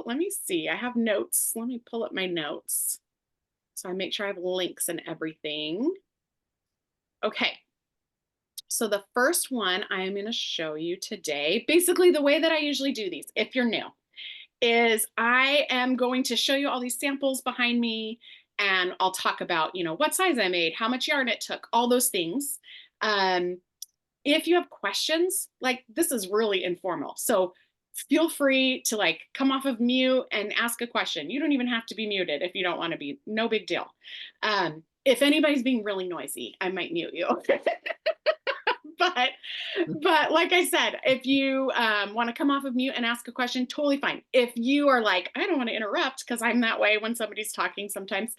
let me see. I have notes. Let me pull up my notes. So I make sure I have links and everything. Okay. So the first one I'm going to show you today, basically the way that I usually do these, if you're new, is I am going to show you all these samples behind me, and I'll talk about, what size I made, how much yarn it took, all those things. If you have questions, like, this is really informal. So feel free to come off of mute and ask a question. You don't even have to be muted if you don't want to be, no big deal. If anybody's being really noisy, I might mute you. But like I said, if you want to come off of mute and ask a question, totally fine. If you are like, I don't want to interrupt, because I'm that way when somebody's talking sometimes,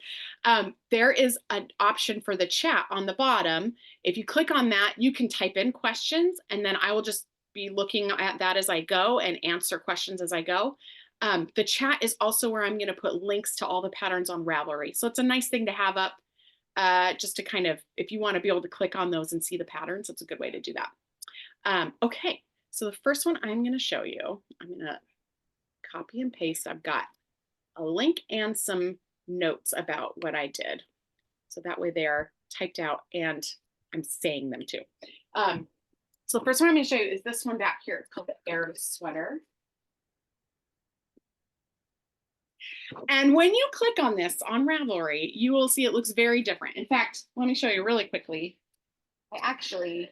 there is an option for the chat on the bottom. If you click on that, you can type in questions, and then I will just be looking at that as I go and answer questions as I go. The chat is also where I'm going to put links to all the patterns on Ravelry. So it's a nice thing to have up. Just to kind of, if you want to be able to click on those and see the patterns, it's a good way to do that. Okay, so the first one I'm going to show you, I'm going to copy and paste. I've got a link and some notes about what I did. So that way they're typed out and I'm saying them too. So the first one I'm going to show you is this one back here. It's called the Aros Sweater. And when you click on this on Ravelry, you will see it looks very different. In fact, let me show you really quickly. I actually,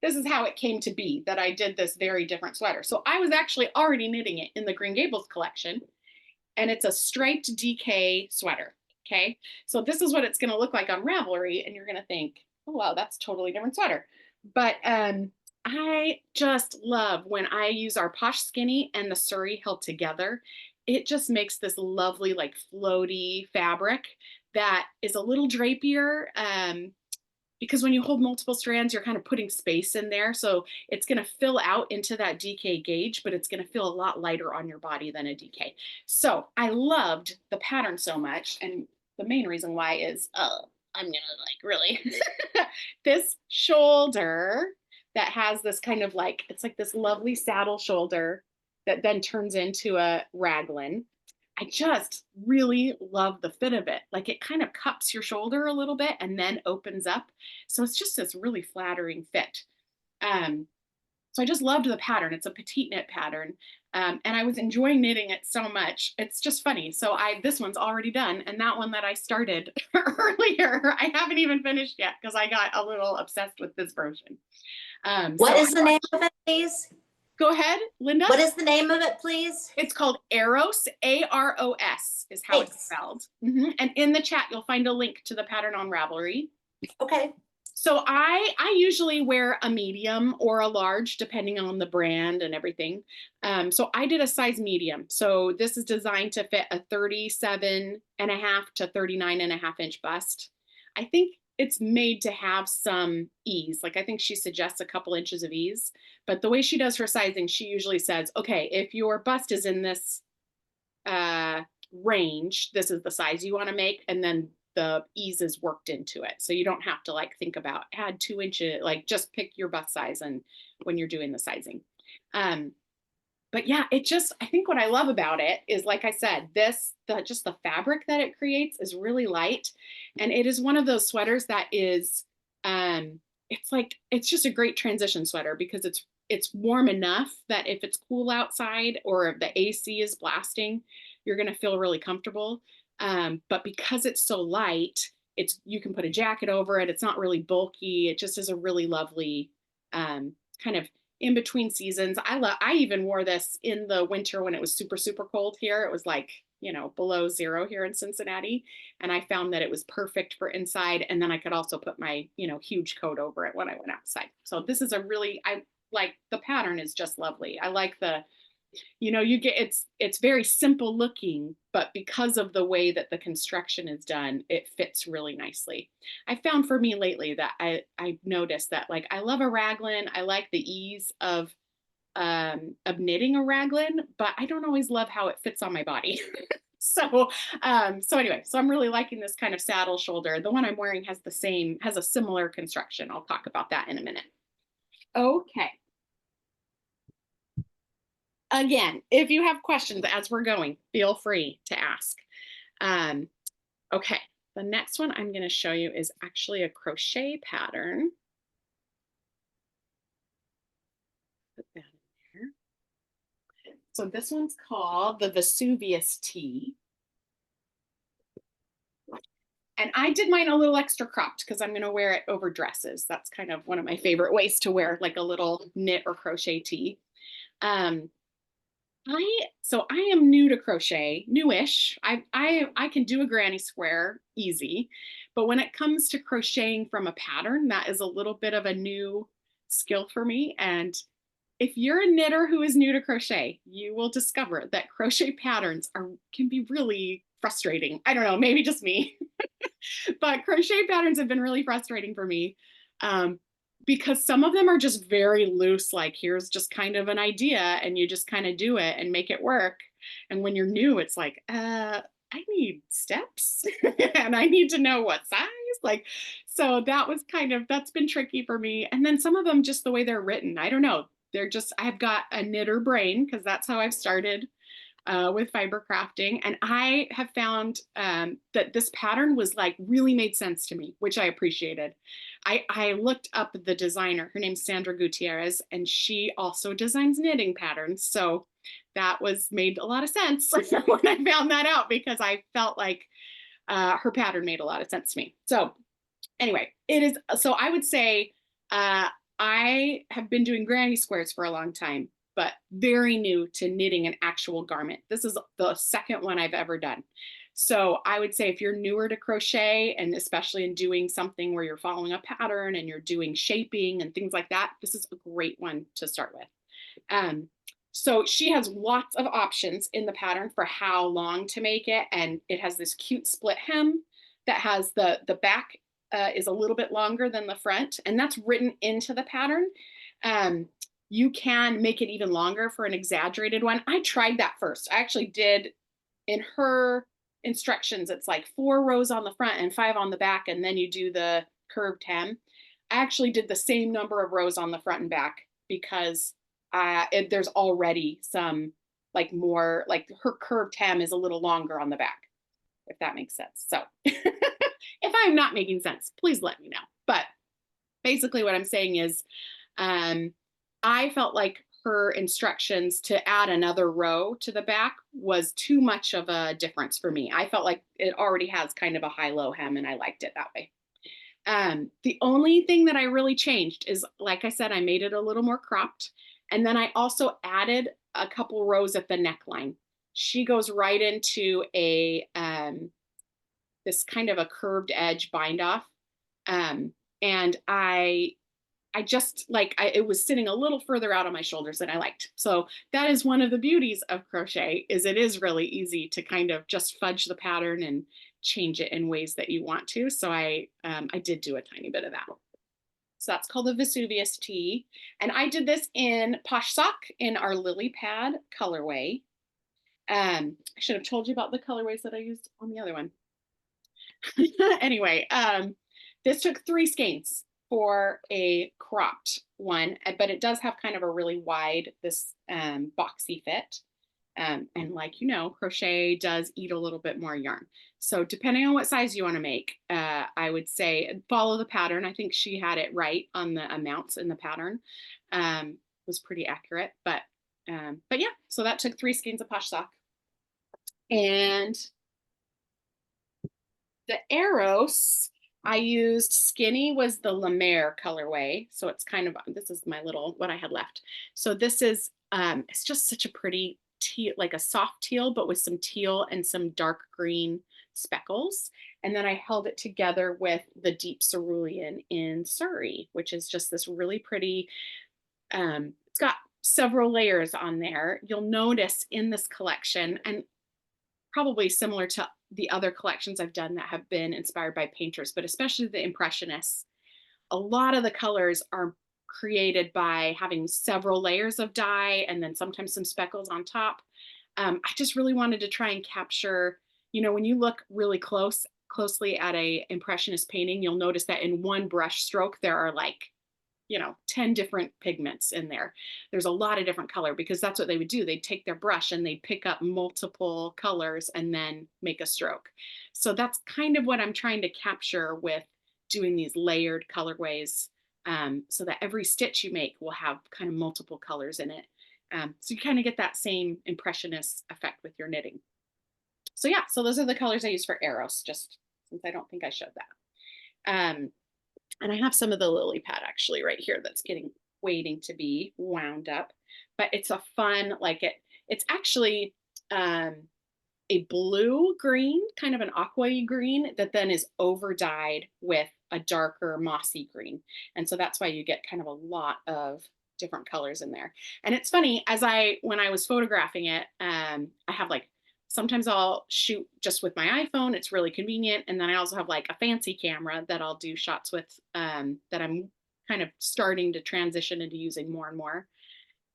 this is how it came to be that I did this very different sweater. So I was actually already knitting it in the Green Gables collection, and it's a striped DK sweater, okay? So this is what it's gonna look like on Ravelry, and you're gonna think, oh, wow, that's a totally different sweater. But I just love when I use our Posh Skinny and the Suri held together. It just makes this lovely, floaty fabric that is a little drapier, because when you hold multiple strands, you're kind of putting space in there. So it's going to fill out into that DK gauge, but it's going to feel a lot lighter on your body than a DK. So I loved the pattern so much. And the main reason why is, I'm going to really, this shoulder that has this kind of it's like this lovely saddle shoulder that then turns into a raglan. I just really love the fit of it. Like, it kind of cups your shoulder a little bit and then opens up. So it's just this really flattering fit. So I just loved the pattern. It's a PetiteKnit pattern. And I was enjoying knitting it so much. It's just funny. So this one's already done. And that one that I started earlier, I haven't even finished yet because I got a little obsessed with this version. What is the name of it, please? Go ahead, Linda. What is the name of it, please? It's called Aros, A-R-O-S is how it's spelled. And in the chat, you'll find a link to the pattern on Ravelry. Okay. So I usually wear a medium or a large, depending on the brand and everything. So I did a size medium. So this is designed to fit a 37.5 to 39.5 inch bust. I think it's made to have some ease. I think she suggests a couple inches of ease, but the way she does her sizing, she usually says, okay, if your bust is in this range, this is the size you want to make. And then the ease is worked into it. So you don't have to think about add 2 inches, just pick your bust size and when you're doing the sizing. But yeah, I think what I love about it is, like I said, just the fabric that it creates is really light. And it is one of those sweaters that is, it's just a great transition sweater because it's warm enough that if it's cool outside or if the AC is blasting, you're going to feel really comfortable. But because it's so light, you can put a jacket over it. It's not really bulky. It just is a really lovely kind of in between seasons. I even wore this in the winter when it was super, super cold here. It was below 0 here in Cincinnati. And I found that it was perfect for inside. And then I could also put my, huge coat over it when I went outside. So this is I like the pattern is just lovely. I like it's very simple looking, but because of the way that the construction is done, it fits really nicely. I found for me lately that I noticed that I love a raglan. I like the ease of knitting a raglan, but I don't always love how it fits on my body. So anyway, so I'm really liking this kind of saddle shoulder. The one I'm wearing has a similar construction. I'll talk about that in a minute. Okay. again, if you have questions as we're going, feel free to ask. Okay, the next one I'm going to show you is actually a crochet pattern. Put that in there. So this one's called the Vesuvius Tee. And I did mine a little extra cropped because I'm going to wear it over dresses. That's kind of one of my favorite ways to wear like a little knit or crochet tee. I am new to crochet, newish. I can do a granny square easy, but when it comes to crocheting from a pattern, that is a little bit of a new skill for me. And if you're a knitter who is new to crochet, you will discover that crochet patterns can be really frustrating. I don't know, maybe just me, but crochet patterns have been really frustrating for me. Because some of them are just very loose, like here's just kind of an idea and you just kind of do it and make it work. And when you're new, it's like, I need steps and I need to know what size. Like, so that's been tricky for me. And then some of them, just the way they're written, I don't know. I've got a knitter brain because that's how I've started with fiber crafting. And I have found that this pattern was like really made sense to me, which I appreciated. I looked up the designer, her name's Sandra Gutierrez, and she also designs knitting patterns. So that made a lot of sense when I found that out because I felt like her pattern made a lot of sense to me. So anyway, so I would say I have been doing granny squares for a long time, but very new to knitting an actual garment. This is the second one I've ever done. So I would say if you're newer to crochet, and especially in doing something where you're following a pattern and you're doing shaping and things like that, this is a great one to start with. So she has lots of options in the pattern for how long to make it. And it has this cute split hem that has the back is a little bit longer than the front, and that's written into the pattern. You can make it even longer for an exaggerated one. I tried that first. I actually did in her instructions. It's like 4 rows on the front and 5 on the back, and then you do the curved hem. I actually did the same number of rows on the front and back because there's already some like more like her curved hem is a little longer on the back, if that makes sense. So if I'm not making sense, please let me know. But basically what I'm saying is I felt like her instructions to add another row to the back was too much of a difference for me. I felt like it already has kind of a high-low hem and I liked it that way. The only thing that I really changed is, like I said, I made it a little more cropped. And then I also added a couple rows at the neckline. She goes right into this kind of a curved edge bind off. And I just like, it was sitting a little further out on my shoulders than I liked. So that is one of the beauties of crochet, is it is really easy to kind of just fudge the pattern and change it in ways that you want to. So I did do a tiny bit of that. So that's called the Vesuvius Tee. And I did this in Posh Sock in our lily pad colorway. I should have told you about the colorways that I used on the other one. Anyway, this took 3 skeins for a cropped one, but it does have kind of a really wide, this boxy fit. And like, you know, crochet does eat a little bit more yarn. So depending on what size you want to make, I would say follow the pattern. I think she had it right on the amounts in the pattern. Was pretty accurate, but yeah, so that took 3 skeins of Posh Sock. And the Aros, I used Skinny was the La Mer colorway. So it's kind of, this is my little, what I had left. So this is, it's just such a pretty teal, like a soft teal, but with some teal and some dark green speckles. And then I held it together with the Deep Cerulean in Suri, which is just this really pretty, it's got several layers on there. You'll notice in this collection, and probably similar to the other collections I've done that have been inspired by painters, but especially the Impressionists, a lot of the colors are created by having several layers of dye and then sometimes some speckles on top. I just really wanted to try and capture, you know, when you look really closely at a Impressionist painting, you'll notice that in one brush stroke, there are like, you know, 10 different pigments in there. There's a lot of different color because that's what they would do. They'd take their brush and they'd pick up multiple colors and then make a stroke. So that's kind of what I'm trying to capture with doing these layered colorways, so that every stitch you make will have kind of multiple colors in it. So you kind of get that same impressionist effect with your knitting. So yeah, so those are the colors I use for Aros, just since I don't think I showed that. And I have some of the lily pad actually right here that's waiting to be wound up. But it's a fun, like it's actually a blue green, kind of an aqua green that then is over dyed with a darker mossy green. And so that's why you get kind of a lot of different colors in there. And it's funny, when I was photographing it, I have like, sometimes I'll shoot just with my iPhone. It's really convenient. And then I also have like a fancy camera that I'll do shots with, that I'm kind of starting to transition into using more and more.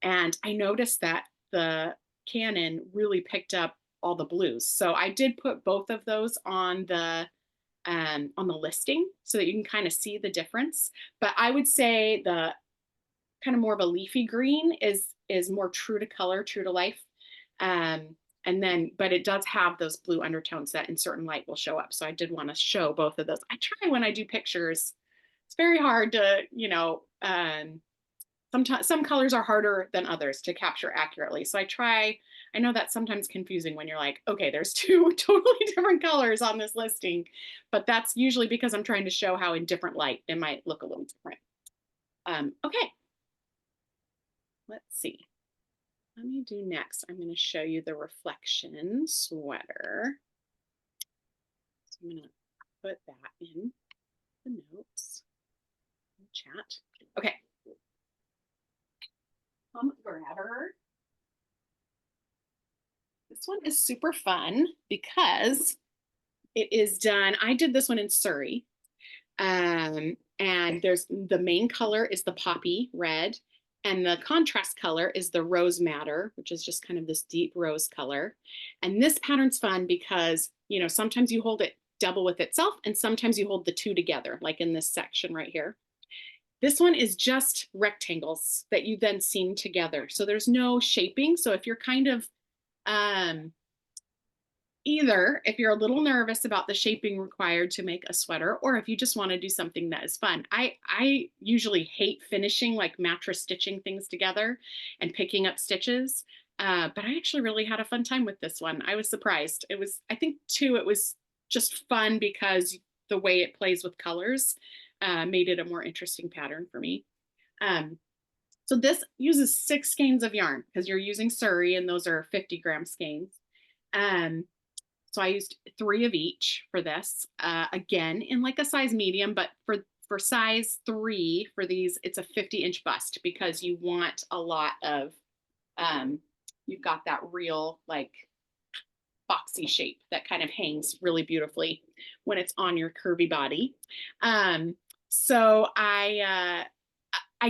And I noticed that the Canon really picked up all the blues. So I did put both of those on the listing so that you can kind of see the difference. But I would say the kind of more of a leafy green is more true to color, true to life. But it does have those blue undertones that in certain light will show up. So I did want to show both of those. I try when I do pictures, it's very hard to, you know, sometimes some colors are harder than others to capture accurately. So I know that's sometimes confusing when you're like, okay, there's two totally different colors on this listing, but that's usually because I'm trying to show how in different light it might look a little different. Okay, let's see. Let me do next. I'm going to show you the reflection sweater. So I'm going to put that in the notes, in the chat. Okay. Grabber. This one is super fun because it is done. I did this one in Suri. And there's the main color is the poppy red. And the contrast color is the rose madder, which is just kind of this deep rose color. And this pattern's fun because, you know, sometimes you hold it double with itself and sometimes you hold the two together, like in this section right here. This one is just rectangles that you then seam together. So there's no shaping. So if you're kind of, either if you're a little nervous about the shaping required to make a sweater, or if you just want to do something that is fun. I usually hate finishing like mattress stitching things together and picking up stitches. But I actually really had a fun time with this one. I was surprised. I think too, it was just fun because the way it plays with colors made it a more interesting pattern for me. So this uses 6 skeins of yarn because you're using Suri and those are 50-gram skeins. So I used 3 of each for this, again, in like a size medium, but for size 3 for these, it's a 50-inch bust because you want a lot of, you've got that real like boxy shape that kind of hangs really beautifully when it's on your curvy body. So I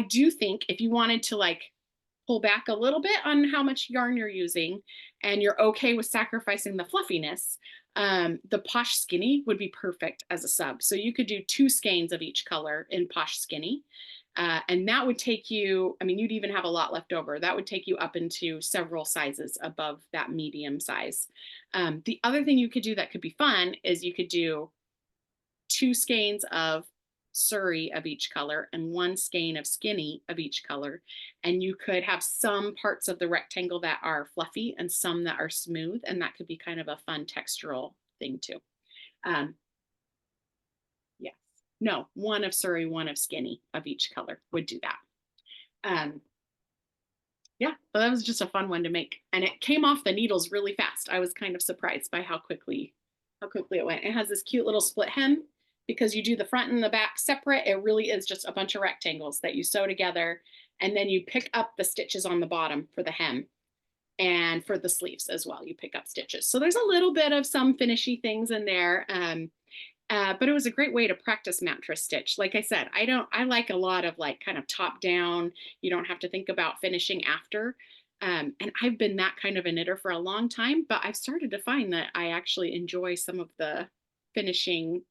do think if you wanted to like pull back a little bit on how much yarn you're using and you're okay with sacrificing the fluffiness, the Posh Skinny would be perfect as a sub. So you could do 2 skeins of each color in Posh Skinny. And that would take you, I mean, you'd even have a lot left over. That would take you up into several sizes above that medium size. The other thing you could do that could be fun is you could do 2 skeins of Suri of each color and 1 skein of Skinny of each color. And you could have some parts of the rectangle that are fluffy and some that are smooth. And that could be kind of a fun textural thing too. Yes, no, 1 of Suri, 1 of Skinny of each color would do that. Yeah, but that was just a fun one to make. And it came off the needles really fast. I was kind of surprised by how quickly it went. It has this cute little split hem. Because you do the front and the back separate, it really is just a bunch of rectangles that you sew together. And then you pick up the stitches on the bottom for the hem. And for the sleeves as well, you pick up stitches. So there's a little bit of some finishy things in there. But it was a great way to practice mattress stitch. Like I said, I like a lot of like kind of top down. You don't have to think about finishing after. And I've been that kind of a knitter for a long time, but I've started to find that I actually enjoy some of the finishing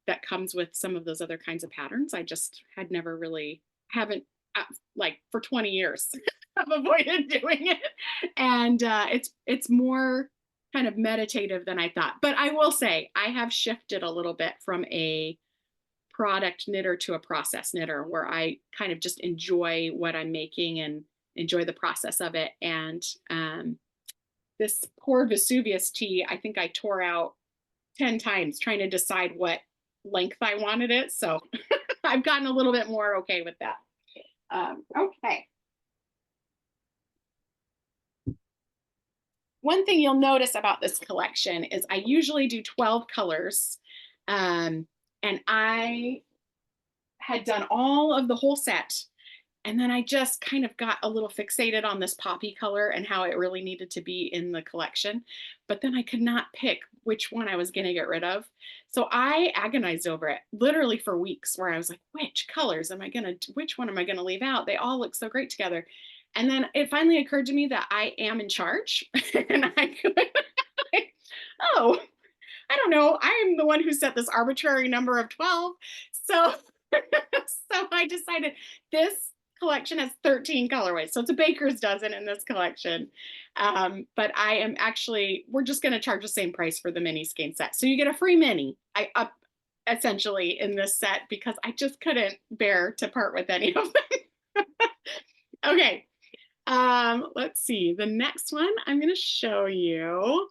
that comes with some of those other kinds of patterns. I just had never really, haven't, like for 20 years, I've avoided doing it. And it's more kind of meditative than I thought. But I will say I have shifted a little bit from a product knitter to a process knitter, where I kind of just enjoy what I'm making and enjoy the process of it. And this poor Vesuvius tee, I think I tore out 10 times trying to decide what length I wanted it. So I've gotten a little bit more okay with that. Okay. One thing you'll notice about this collection is I usually do 12 colors. And I had done all of the whole set. And then I just kind of got a little fixated on this poppy color and how it really needed to be in the collection. But then I could not pick which one I was going to get rid of. So I agonized over it literally for weeks, where I was like, which colors am I going to, which one am I going to leave out? They all look so great together. And then it finally occurred to me that I am in charge. And I could, oh, I don't know. I am the one who set this arbitrary number of 12. So, so I decided this collection has 13 colorways. So it's a baker's dozen in this collection. But I am actually, we're just going to charge the same price for the mini skein set. So you get a free mini essentially in this set, because I just couldn't bear to part with any of them. Okay. Let's see. The next one I'm going to show you.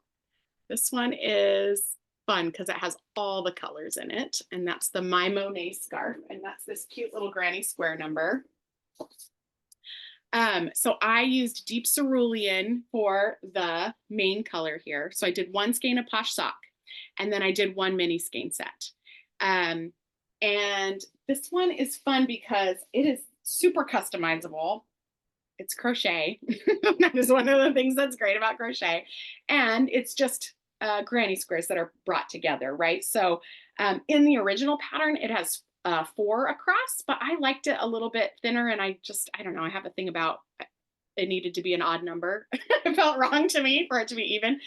This one is fun because it has all the colors in it. And that's the My Monet Scarf. And that's this cute little granny square number. So I used Deep Cerulean for the main color here. So I did one skein of Posh Sock, and then I did one mini skein set. And this one is fun because it is super customizable. It's crochet. That is one of the things that's great about crochet. And it's just granny squares that are brought together, right? So in the original pattern, it has 4 across, but I liked it a little bit thinner. And I don't know, I have a thing about it needed to be an odd number. It felt wrong to me for it to be even.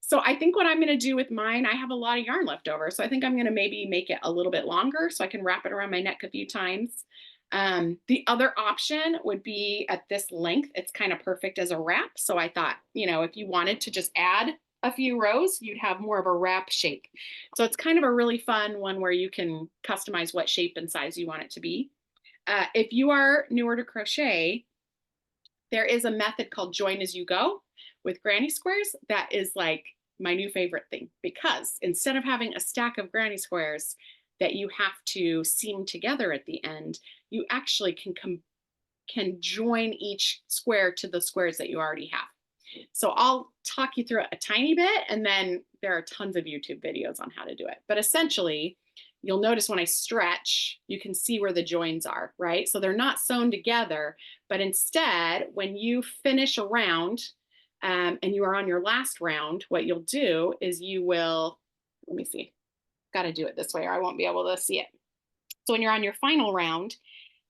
So I think what I'm going to do with mine, I have a lot of yarn left over. So I think I'm going to maybe make it a little bit longer so I can wrap it around my neck a few times. The other option would be at this length. It's kind of perfect as a wrap. So I thought, you know, if you wanted to just add a few rows, you'd have more of a wrap shape. So it's kind of a really fun one where you can customize what shape and size you want it to be. If you are newer to crochet, there is a method called join as you go with granny squares. That is like my new favorite thing, because instead of having a stack of granny squares that you have to seam together at the end, you actually can join each square to the squares that you already have. So I'll talk you through it a tiny bit, and then there are tons of YouTube videos on how to do it. But essentially, you'll notice when I stretch, you can see where the joins are, right? So they're not sewn together, but instead, when you finish a round and you are on your last round, what you'll do is you will, let me see, got to do it this way or I won't be able to see it. So when you're on your final round,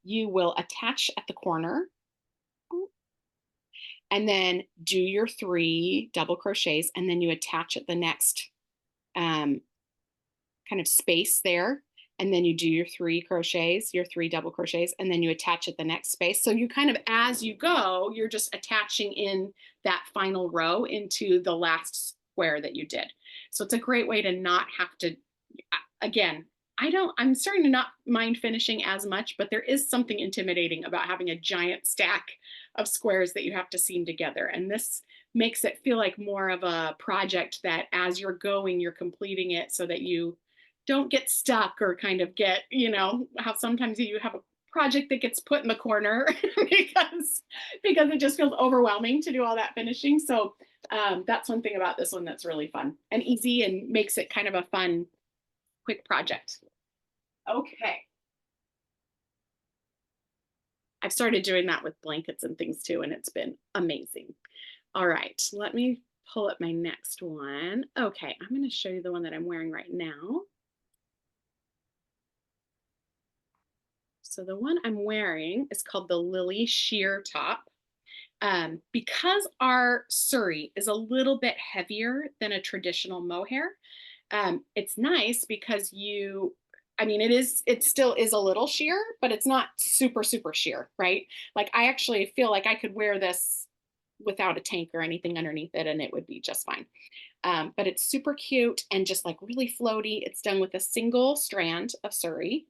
you will attach at the corner and then do your 3 double crochets, and then you attach at the next kind of space there, and then you do your 3 crochets, your 3 double crochets, and then you attach at the next space. So you kind of, as you go, you're just attaching in that final row into the last square that you did. So it's a great way to not have to, again, I'm starting to not mind finishing as much, but there is something intimidating about having a giant stack of squares that you have to seam together. And this makes it feel like more of a project that as you're going, you're completing it so that you don't get stuck or kind of get, you know, how sometimes you have a project that gets put in the corner because it just feels overwhelming to do all that finishing. So that's one thing about this one that's really fun and easy and makes it kind of a fun, quick project. Okay. I've started doing that with blankets and things too, and it's been amazing. All right, let me pull up my next one. Okay, I'm going to show you the one that I'm wearing right now. So the one I'm wearing is called the Lily Sheer Top. Because our Suri is a little bit heavier than a traditional mohair, It's nice because I mean, it still is a little sheer, but it's not super, super sheer, right? Like I actually feel like I could wear this without a tank or anything underneath it and it would be just fine. But it's super cute and just like really floaty. It's done with a single strand of Suri.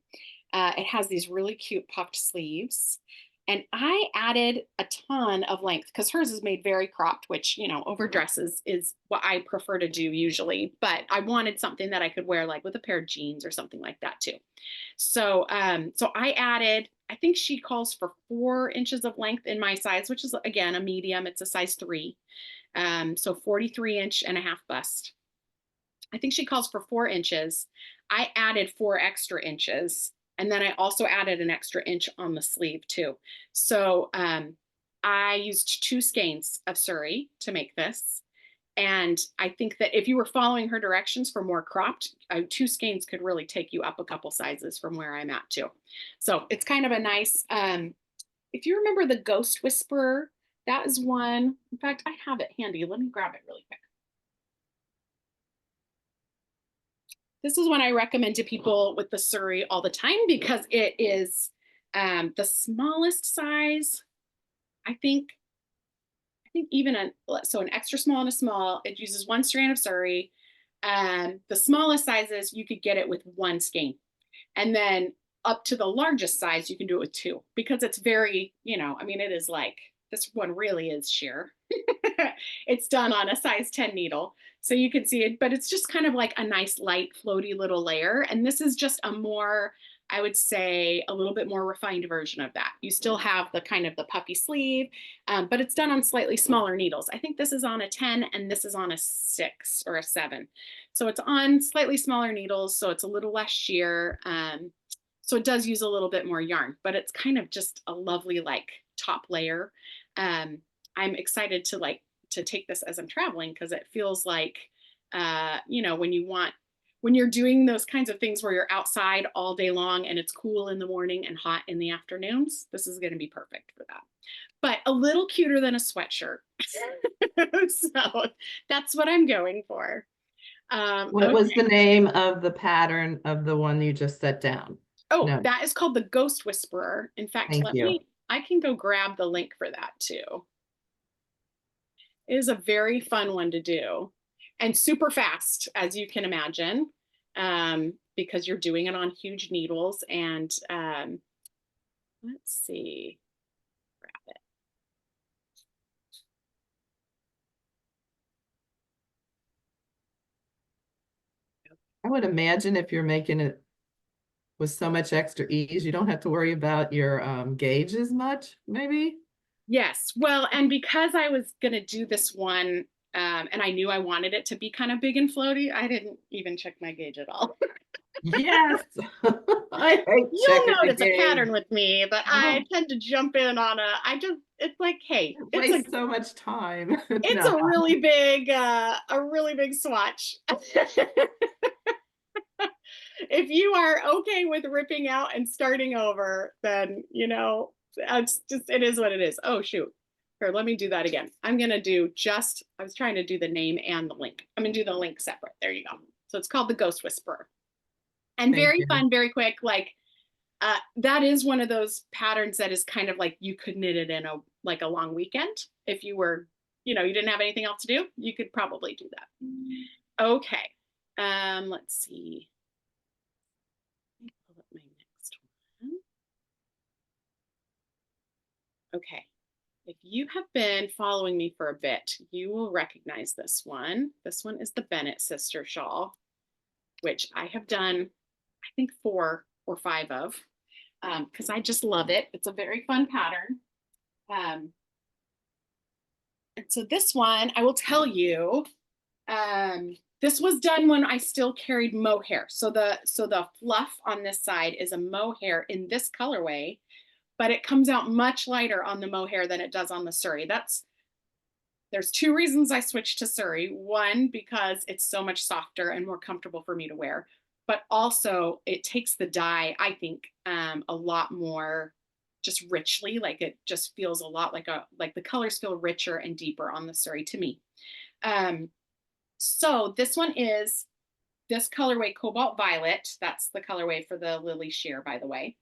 It has these really cute puffed sleeves. And I added a ton of length because hers is made very cropped, which, you know, over dresses is what I prefer to do usually. But I wanted something that I could wear like with a pair of jeans or something like that too. So, so I added, I think she calls for 4 inches of length in my size, which is again a medium. It's a size 3. So 43.5 inch bust. I think she calls for 4 inches. I added 4 extra inches. And then I also added an extra inch on the sleeve too. So I used 2 skeins of Suri to make this. And I think that if you were following her directions for more cropped, 2 skeins could really take you up a couple sizes from where I'm at too. So it's kind of a nice, if you remember the Ghost Whisperer, that is one. In fact, I have it handy. Let me grab it really quick. This is one I recommend to people with the Suri all the time because it is the smallest size. I think even an extra small and a small, it uses 1 strand of Suri. The smallest sizes, you could get it with 1 skein. And then up to the largest size, you can do it with 2 because it's very, you know, I mean, it is like, this one really is sheer. It's done on a size 10 needle. So you can see it, but it's just kind of like a nice light floaty little layer. And this is just a more, I would say a little bit more refined version of that. You still have the kind of the puffy sleeve, but it's done on slightly smaller needles. I think this is on a 10 and this is on a 6 or a 7. So it's on slightly smaller needles. So it's a little less sheer. So it does use a little bit more yarn, but it's kind of just a lovely like top layer. I'm excited to take this as I'm traveling because it feels like, you know, when you're doing those kinds of things where you're outside all day long and it's cool in the morning and hot in the afternoons, this is going to be perfect for that. But a little cuter than a sweatshirt. So that's what I'm going for. What was the name of the pattern of the one you just set down? Oh, No. that is called the Ghost Whisperer. In fact, I can go grab the link for that too. It is a very fun one to do and super fast, as you can imagine, because you're doing it on huge needles. And let's see, grab it. I would imagine if you're making it with so much extra ease, you don't have to worry about your gauge as much, maybe? Yes. Well, and because I was going to do this one and I knew I wanted it to be kind of big and floaty, I didn't even check my gauge at all. Yes. I hate You'll checking notice the a gauge. pattern with me, but I tend to jump in on it's like, hey, It wastes so much time. It's No. a really big swatch. If you are okay with ripping out and starting over, then, you know, it is what it is. Oh, shoot. Here, let me do that again. I'm going to do I was trying to do the name and the link. I'm going to do the link separate. There you go. So it's called the Ghost Whisperer. And very fun, very quick. Like, that is one of those patterns that is kind of like you could knit it in a long weekend. If you were, you know, you didn't have anything else to do, you could probably do that. Okay. Let's see. Let me pull up my next one. Okay. If you have been following me for a bit, you will recognize this one. This one is the Bennett sister shawl, which I have done, I think 4 or 5 of, because I just love it. It's a very fun pattern. And so this one, I will tell you, this was done when I still carried mohair. So the fluff on this side is a mohair in this colorway, but it comes out much lighter on the mohair than it does on the Suri. There's 2 reasons I switched to Suri. One, because it's so much softer and more comfortable for me to wear, but also it takes the dye, I think, a lot more just richly, like it just feels a lot like the colors feel richer and deeper on the Suri to me. So this this colorway, Cobalt Violet. That's the colorway for the Lily sheer, by the way.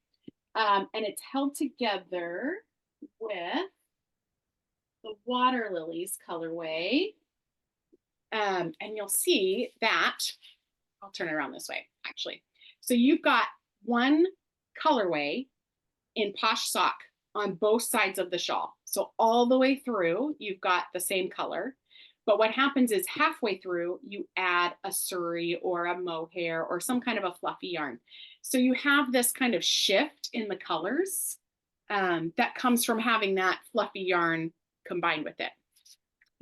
And it's held together with the Water Lilies colorway. And you'll see that, I'll turn it around this way, actually. So you've got one colorway in Posh Sock on both sides of the shawl. So all the way through, you've got the same color. But what happens is halfway through, you add a suri or a mohair or some kind of a fluffy yarn. So you have this kind of shift in the colors that comes from having that fluffy yarn combined with it.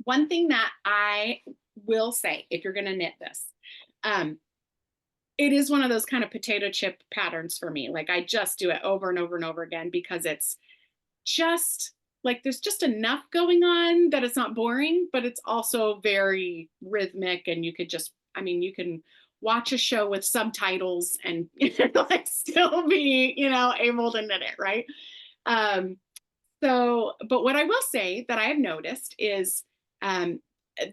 One thing that I will say, if you're going to knit this, it is one of those kind of potato chip patterns for me. Like I just do it over and over and over again because it's just like there's just enough going on that it's not boring, but it's also very rhythmic, and you could just, I mean, you can watch a show with subtitles and like still be, able to knit it, right? But what I will say that I have noticed is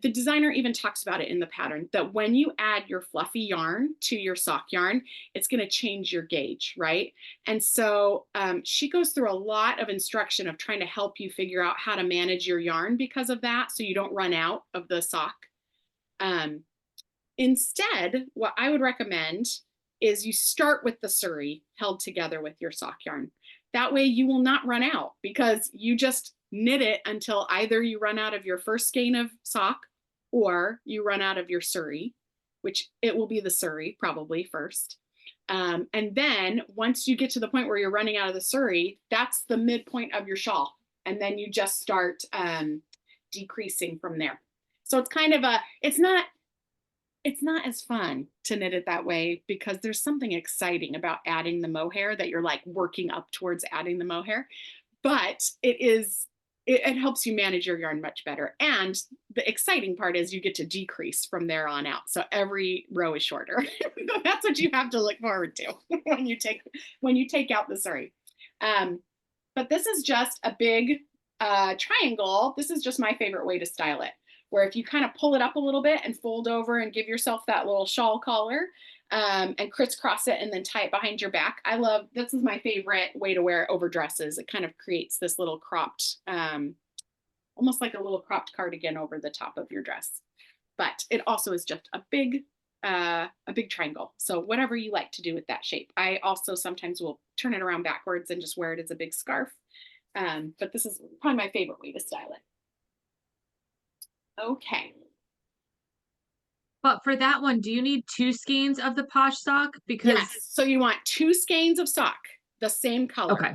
the designer even talks about it in the pattern, that when you add your fluffy yarn to your sock yarn, it's going to change your gauge, right? And so she goes through a lot of instruction of trying to help you figure out how to manage your yarn because of that, so you don't run out of the sock. Instead, what I would recommend is you start with the suri held together with your sock yarn. That way you will not run out, because you just knit it until either you run out of your first skein of sock or you run out of your suri, which it will be the suri probably first. And then once you get to the point where you're running out of the suri, that's the midpoint of your shawl. And then you just start decreasing from there. So it's kind of it's not as fun to knit it that way, because there's something exciting about adding the mohair, that you're like working up towards adding the mohair, but it helps you manage your yarn much better. And the exciting part is you get to decrease from there on out. So every row is shorter. That's what you have to look forward to when you take out the suri. But this is just a big triangle. This is just my favorite way to style it, where if you kind of pull it up a little bit and fold over and give yourself that little shawl collar, and crisscross it and then tie it behind your back. This is my favorite way to wear it over dresses. It kind of creates this little cropped, almost like a little cropped cardigan over the top of your dress. But it also is just a big triangle. So whatever you like to do with that shape. I also sometimes will turn it around backwards and just wear it as a big scarf. But this is probably my favorite way to style it. Okay. But for that one, do you need 2 skeins of the Posh sock? Because yes, so you want 2 skeins of sock, the same color. Okay.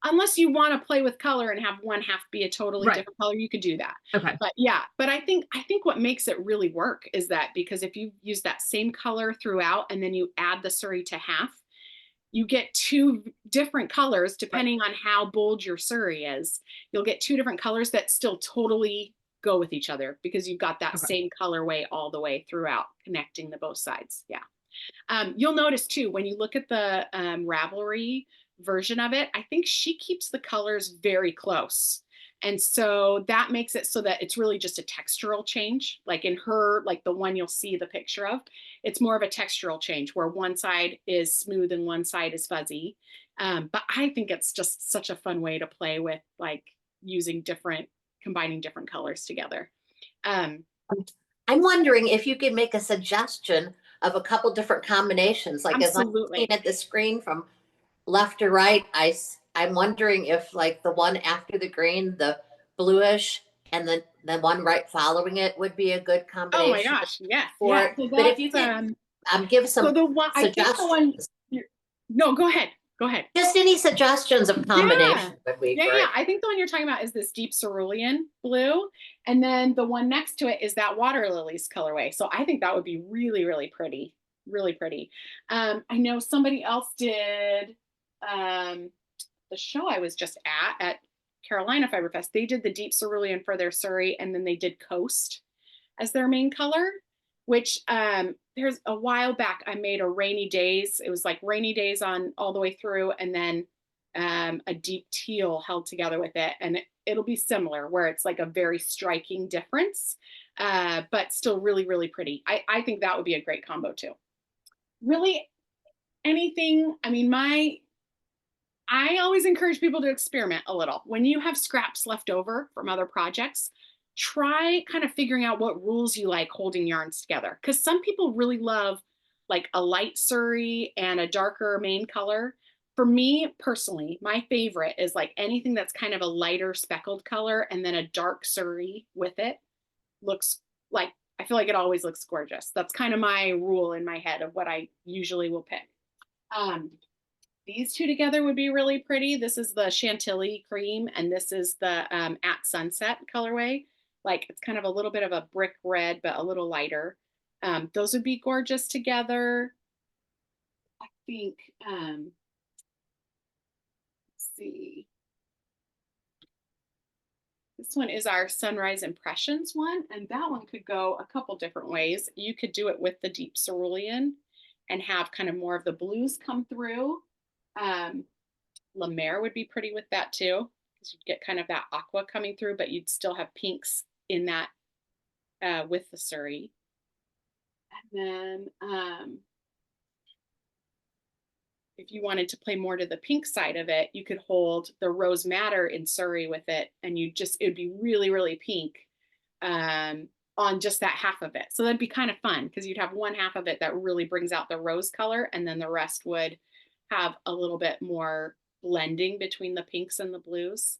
Unless you want to play with color and have one half be a totally Right. different color, you could do that. Okay. But yeah, but I think what makes it really work is that, because if you use that same color throughout and then you add the suri to half, you get 2 different colors depending on how bold your suri is. You'll get 2 different colors that still totally go with each other, because you've got that same colorway all the way throughout, connecting the both sides. Yeah. You'll notice too, when you look at the Ravelry version of it, I think she keeps the colors very close. And so that makes it so that it's really just a textural change. Like in her, like the one you'll see the picture of, it's more of a textural change where one side is smooth and one side is fuzzy. But I think it's just such a fun way to play with, like combining different colors together. I'm wondering if you could make a suggestion of a couple different combinations. Like as I'm looking at the screen from left to right, I'm wondering if like the one after the green, the bluish, and then the one right following it would be a good combination. Oh my gosh, yes. Yeah. So but if you could give some suggestions. No, go ahead. Go ahead. Just any suggestions of combination would be great. Yeah. I think the one you're talking about is this deep cerulean blue. And then the one next to it is that Water Lilies colorway. So I think that would be really, really pretty. Really pretty. I know somebody else did the show I was just at Carolina Fiber Fest. They did the deep cerulean for their suri, and then they did Coast as their main color, which there's a while back I made a rainy days. It was like rainy days on all the way through, and then a deep teal held together with it. And it'll be similar, where it's like a very striking difference, but still really, really pretty. I think that would be a great combo too. really anything. I mean, I always encourage people to experiment a little. When you have scraps left over from other projects, try kind of figuring out what rules you like holding yarns together. Because some people really love like a light suri and a darker main color. For me personally, my favorite is like anything that's kind of a lighter speckled color and then a dark suri with it. Looks like, I feel like it always looks gorgeous. That's kind of my rule in my head of what I usually will pick. These two together would be really pretty. This is the Chantilly cream, and this is the At Sunset colorway. Like it's kind of a little bit of a brick red, but a little lighter. Those would be gorgeous together. I think, let's see. This one is our Sunrise Impressions one, and that one could go a couple different ways. You could do it with the deep cerulean and have kind of more of the blues come through. La Mer would be pretty with that too, because you'd get kind of that aqua coming through, but you'd still have pinks in that with the suri. And then if you wanted to play more to the pink side of it, you could hold the Rose Madder in suri with it, and it would be really, really pink on just that half of it. So that'd be kind of fun because you'd have one half of it that really brings out the rose color, and then the rest would have a little bit more blending between the pinks and the blues.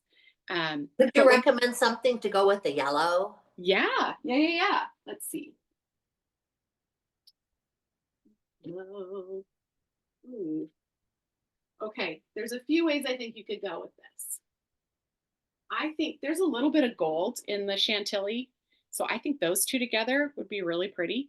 Would you recommend something to go with the yellow? Yeah. Let's see. Ooh. Okay, there's a few ways I think you could go with this. I think there's a little bit of gold in the Chantilly, so I think those two together would be really pretty.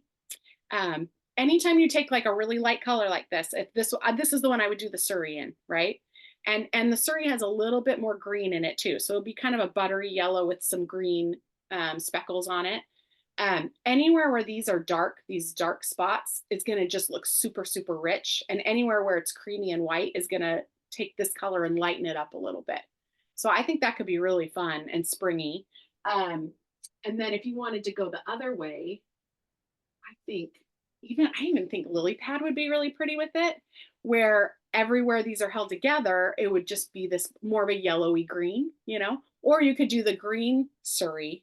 Anytime you take like a really light color like this, if this is the one I would do the suri in, right? And the suri has a little bit more green in it too, so it'll be kind of a buttery yellow with some green speckles on it. Anywhere where these dark spots, it's going to just look super, super rich. And anywhere where it's creamy and white is going to take this color and lighten it up a little bit. So I think that could be really fun and springy. And then if you wanted to go the other way, I even think Lily Pad would be really pretty with it, where everywhere these are held together, it would just be this more of a yellowy green, or you could do the green suri.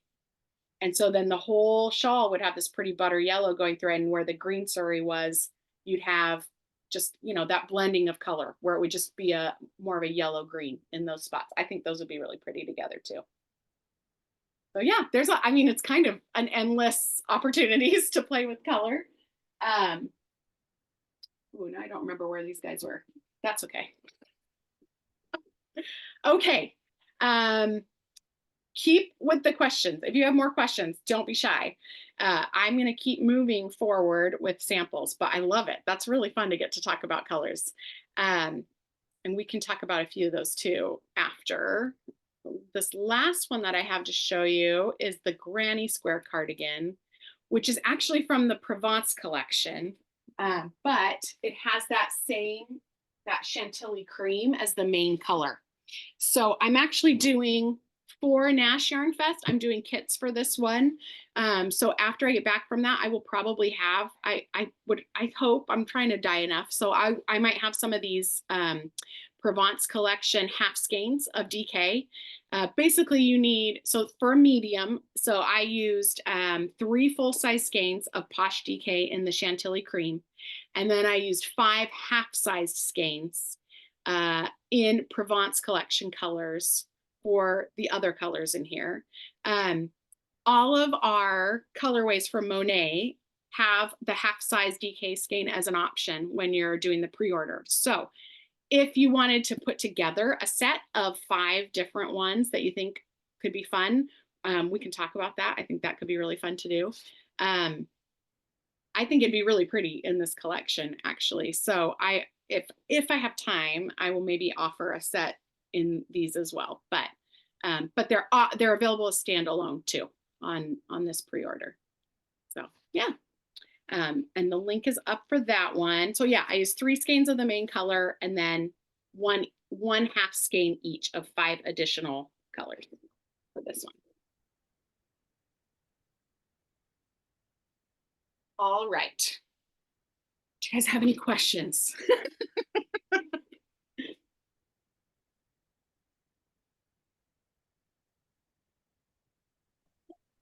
And so then the whole shawl would have this pretty butter yellow going through it, and where the green suri was, you'd have just, that blending of color where it would just be more of a yellow green in those spots. I think those would be really pretty together too. So yeah, it's kind of an endless opportunities to play with color. Now I don't remember where these guys were. That's okay. Okay. Keep with the questions. If you have more questions, don't be shy. I'm going to keep moving forward with samples, but I love it. That's really fun to get to talk about colors. And we can talk about a few of those too after. This last one that I have to show you is the Granny Square cardigan, which is actually from the Provence collection, but it has that Chantilly cream as the main color. So I'm actually doing, for Nash Yarn Fest, I'm doing kits for this one. So after I get back from that, I will probably have, I hope, I'm trying to dye enough. So I might have some of these Provence collection half skeins of DK. Basically you need, so for a medium, so I used 3 full-size skeins of Posh DK in the Chantilly cream. And then I used 5 half-sized skeins in Provence collection colors for the other colors in here. All of our colorways from Monet have the half-size DK skein as an option when you're doing the pre-order. So if you wanted to put together a set of 5 different ones that you think could be fun, we can talk about that. I think that could be really fun to do. I think it'd be really pretty in this collection, actually. So if I have time, I will maybe offer a set in these as well. But they're available as standalone too on this pre-order. So yeah. And the link is up for that one. So yeah, I used 3 skeins of the main color and then one half skein each of 5 additional colors for this one. All right. you guys have any questions?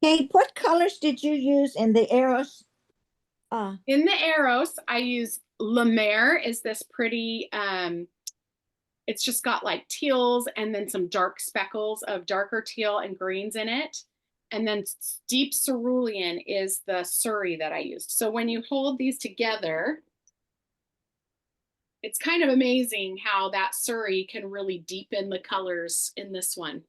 Kate, what colors did you use in the Aros? In the Aros, I use La Mer is this pretty, it's just got like teals and then some dark speckles of darker teal and greens in it. And then Deep Cerulean is the Suri that I used. So when you hold these together, it's kind of amazing how that Suri can really deepen the colors in this one.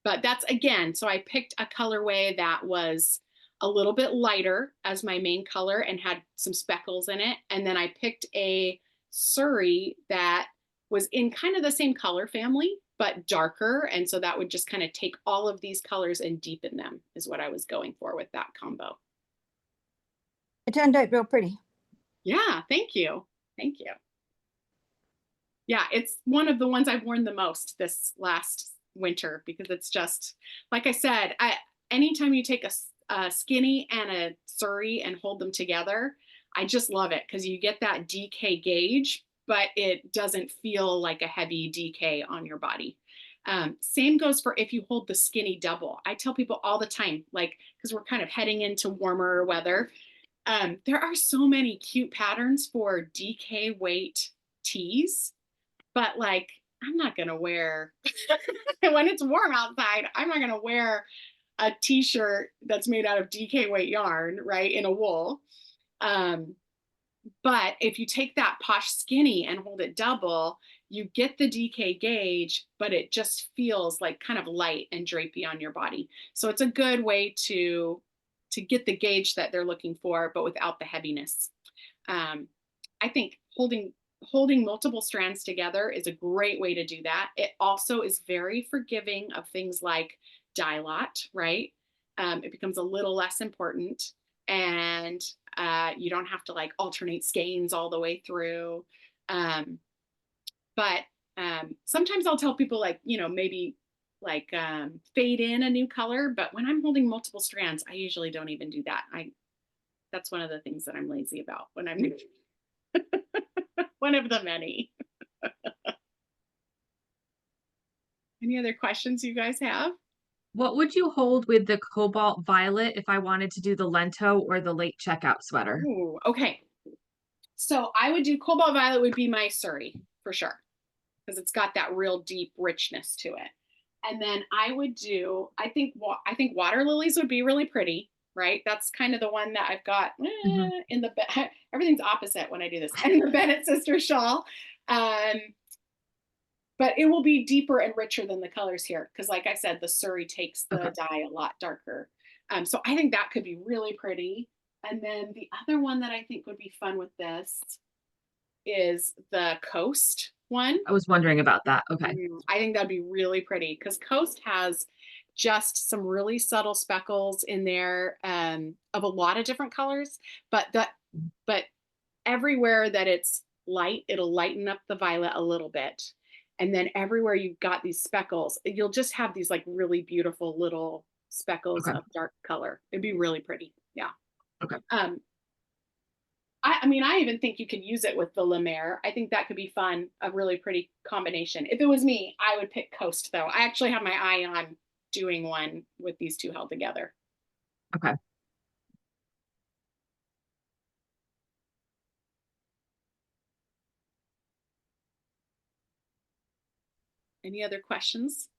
But that's, again, so I picked a colorway that was a little bit lighter as my main color and had some speckles in it. And then I picked a Suri that was in kind of the same color family, but darker. And so that would just kind of take all of these colors and deepen them is what I was going for with that combo. It turned out real pretty. Yeah, thank you. Thank you. Yeah, it's one of the ones I've worn the most this last winter because it's just, like I said, anytime you take a skinny and a Suri and hold them together, I just love it because you get that DK gauge, but it doesn't feel like a heavy DK on your body. Same goes for if you hold the skinny double. I tell people all the time, like, because we're kind of heading into warmer weather, there are so many cute patterns for DK weight tees, but like, I'm not gonna wear, when it's warm outside, I'm not gonna wear a t-shirt that's made out of DK weight yarn, right, in a wool. But if you take that Posh Skinny and hold it double, you get the DK gauge, but it just feels like kind of light and drapey on your body. So it's a good way to get the gauge that they're looking for, but without the heaviness. I think holding multiple strands together is a great way to do that. It also is very forgiving of things like dye lot, right? It becomes a little less important, and you don't have to like alternate skeins all the way through. But sometimes I'll tell people like, you know, maybe like fade in a new color, but when I'm holding multiple strands, I usually don't even do that. That's one of the things that I'm lazy about when I'm one of the many. Any other questions you guys have? What would you hold with the Cobalt Violet if I wanted to do the Lento or the late checkout sweater? Ooh, okay. So I would do Cobalt Violet would be my Suri for sure, because it's got that real deep richness to it. And then I would do, I think water lilies would be really pretty, right? That's kind of the one that I've got in the everything's opposite when I do this. And the Bennett sister shawl. But it will be deeper and richer than the colors here. Because like I said, the Suri takes the dye a lot darker. So I think that could be really pretty. And then the other one that I think would be fun with this is the Coast one. I was wondering about that. Okay. I think that'd be really pretty because Coast has just some really subtle speckles in there of a lot of different colors, but everywhere that it's light, it'll lighten up the violet a little bit. And then everywhere you've got these speckles, you'll just have these like really beautiful little speckles of dark color. It'd be really pretty. Yeah. Okay. I mean, I even think you could use it with the La Mer. I think that could be fun, a really pretty combination. If it was me, I would pick Coast though. I actually have my eye on doing one with these two held together. Okay. Any other questions?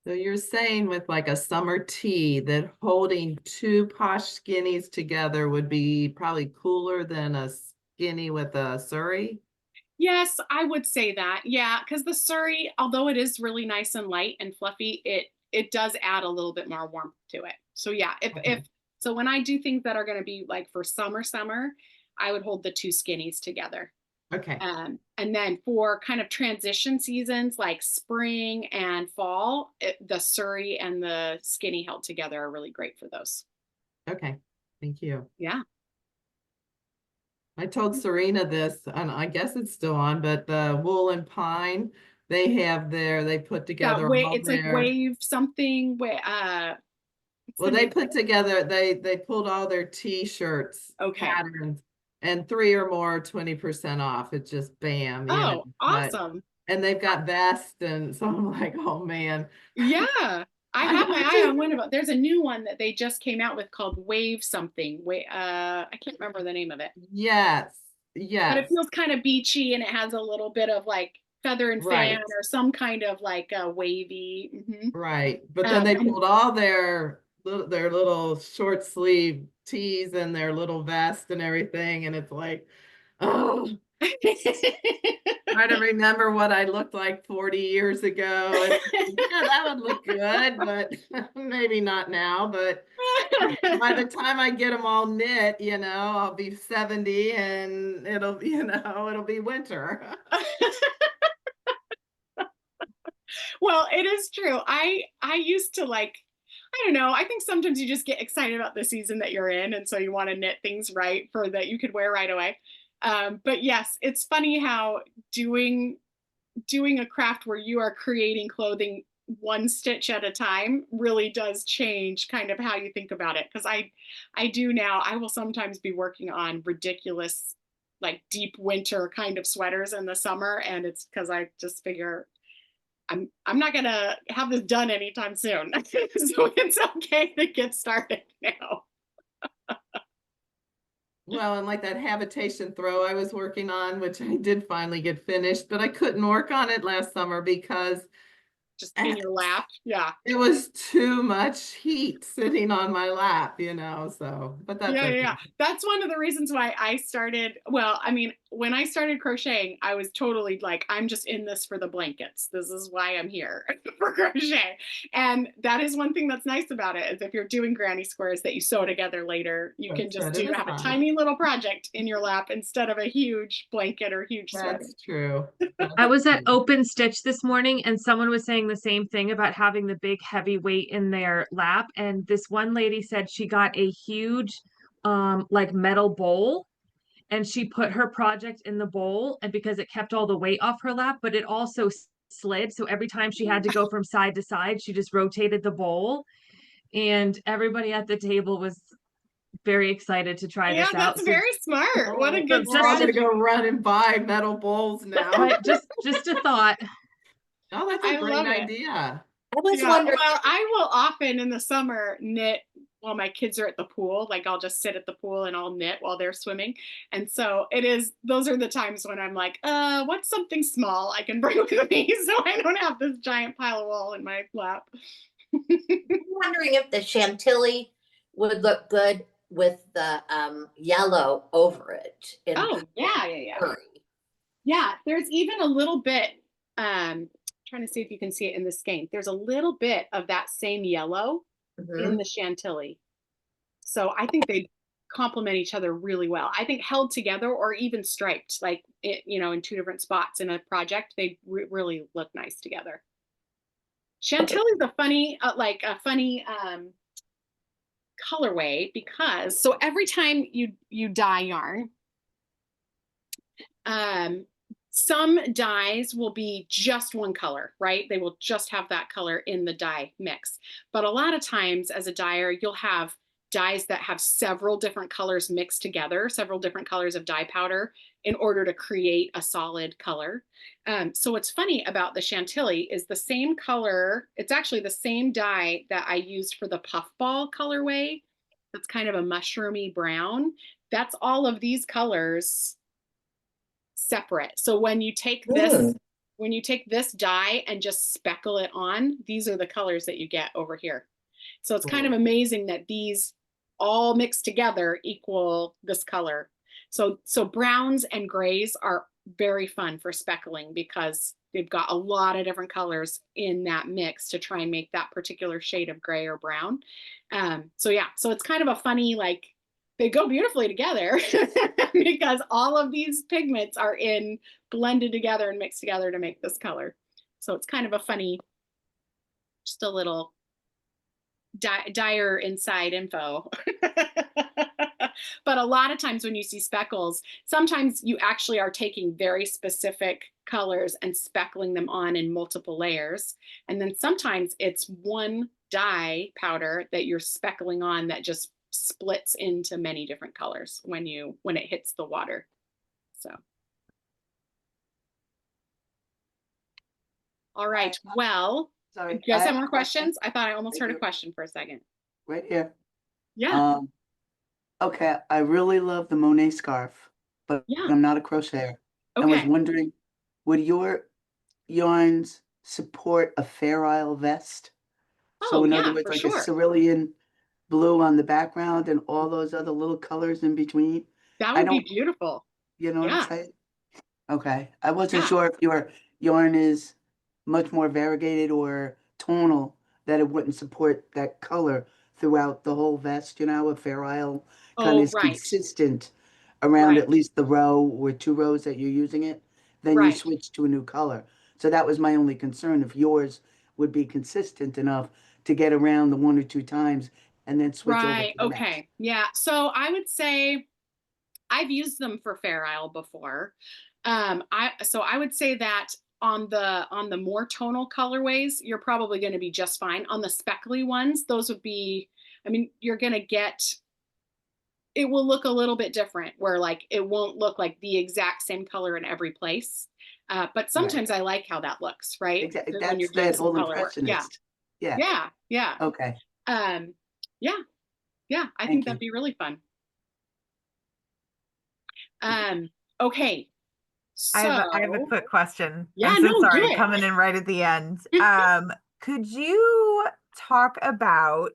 So you're saying with like a summer tee that holding two Posh Skinnies together would be probably cooler than a skinny with a Suri? Yes, I would say that. Yeah, because the Suri, although it is really nice and light and fluffy, it does add a little bit more warmth to it. So yeah, if so when I do things that are going to be like for summer, I would hold the two skinnies together. Okay. And then for kind of transition seasons like spring and fall, the Suri and the skinny held together are really great for those. Okay. Thank you. Yeah. I told Serena this, and I guess it's still on, but the wool and pine, they have they put together all It's like their, wave something, what's well, the they name? put together, they pulled all their t-shirts Okay. patterns, and 3 or more 20% off. It's just bam, you know. Oh, awesome. And they've got vests, and so I'm like, oh man. Yeah. I have my eye on one of them. There's a new one that they just came out with called Wave something. I can't remember the name of it. Yes, But it yes, feels kind of beachy and it has a little bit of like feather and right, fan or some kind of like a wavy. right. But then they pulled all their little short sleeve tees and their little vest and everything, and it's like, oh, trying to remember what I looked like 40 years ago. And, yeah, that would look good, but maybe not now. But by the time I get them all knit, you know, I'll be 70 and it'll, you know, it'll be winter. Well, it is true. I used to like, I don't know. I think sometimes you just get excited about the season that you're in, and so you want to knit things right for that you could wear right away. But yes, it's funny how doing a craft where you are creating clothing one stitch at a time really does change kind of how you think about it. Because I do now. I will sometimes be working on ridiculous, like deep winter kind of sweaters in the summer, and it's because I just figure I'm not gonna have this done anytime soon. So it's okay to get started now. Well, and like that habitation throw I was working on, which I did finally get finished, but I couldn't work on it last summer because Just in your lap. Yeah. it was too much heat sitting on my lap, you know, so, but that's Yeah, okay. yeah. That's one of the reasons why I started. Well, I mean, when I started crocheting, I was totally like, I'm just in this for the blankets. This is why I'm here for crochet. And that is one thing that's nice about it, is if you're doing granny squares that you sew together later, you can just have a tiny little project in your lap instead of a huge blanket or huge sweater. That's true. I was at Open Stitch this morning and someone was saying the same thing about having the big heavy weight in their lap. And this one lady said she got a huge like metal bowl and she put her project in the bowl, and because it kept all the weight off her lap, but it also slid. So every time she had to go from side to side, she just rotated the bowl. And everybody at the table was very excited to try this out. Yeah, that's very smart. What a good I'm gonna go run and buy metal bowls now. Right, just a thought. Oh, that's a great idea. I was wondering. Well, I will often in the summer knit while my kids are at the pool. Like I'll just sit at the pool and I'll knit while they're swimming. And so those are the times when I'm like, what's something small I can bring with me so I don't have this giant pile of wool in my lap. I'm wondering if the chantilly would look good with the yellow over it. Yeah, there's even a little bit, trying to see if you can see it in the skein. There's a little bit of that same yellow in the chantilly. So I think they complement each other really well. I think held together or even striped, like it, you know, in two different spots in a project, they really look nice together. Chantilly is a funny, colorway because so every time you dye yarn, some dyes will be just one color, right? They will just have that color in the dye mix. But a lot of times as a dyer, you'll have dyes that have several different colors mixed together, several different colors of dye powder in order to create a solid color. So what's funny about the chantilly is the same color. It's actually the same dye that I used for the puffball colorway. That's kind of a mushroomy brown. That's all of these colors separate. So when you take this dye and just speckle it on, these are the colors that you get over here. So it's kind of amazing that these all mixed together equal this color. So browns and grays are very fun for speckling because they've got a lot of different colors in that mix to try and make that particular shade of gray or brown. So it's kind of a funny, like, they go beautifully together because all of these pigments are blended together and mixed together to make this color. So it's kind of a funny, just a little dyer inside info. But a lot of times when you see speckles, sometimes you actually are taking very specific colors and speckling them on in multiple layers. And then sometimes it's one dye powder that you're speckling on that just splits into many different colors when it hits the water. So. All right. Well, Sorry, do you guys I have have more a question. questions? I thought I almost Thank heard a you. question for a second. Right here. Yeah. Okay, I really love the Monet scarf, but Yeah. I'm not a crocheter. I was Okay. wondering, would your yarns support a Fair Isle vest? So Oh, in yeah, other words, for like a sure. cerulean blue on the background and all those other little colors in between? That I would be don't, beautiful. you know what I'm Yeah. saying? Okay, I wasn't Yeah. sure if your yarn is much more variegated or tonal, that it wouldn't support that color throughout the whole vest, you know, if Fair Isle kind of Oh, is right. consistent around Right. at least the row or 2 rows that you're using it, then you Right. switch to a new color. So that was my only concern, if yours would be consistent enough to get around the 1 or 2 times and then switch over Right. to the next. Okay. Yeah. So I would say I've used them for Fair Isle before. I would say that on the more tonal colorways, you're probably going to be just fine. On the speckly ones, those would be, I mean, you're going to get, it will look a little bit different where like it won't look like the exact same color in every place. But sometimes I like how that looks, right? Exactly, When you're that's doing that some whole color work. Yeah. impressionist. Yeah, Yeah. Yeah. okay, Um, yeah. Yeah. I thank think that'd you. be really fun. Okay. I have a So quick question. yeah, I'm so no, do sorry, it. coming in right at the end. Could you talk about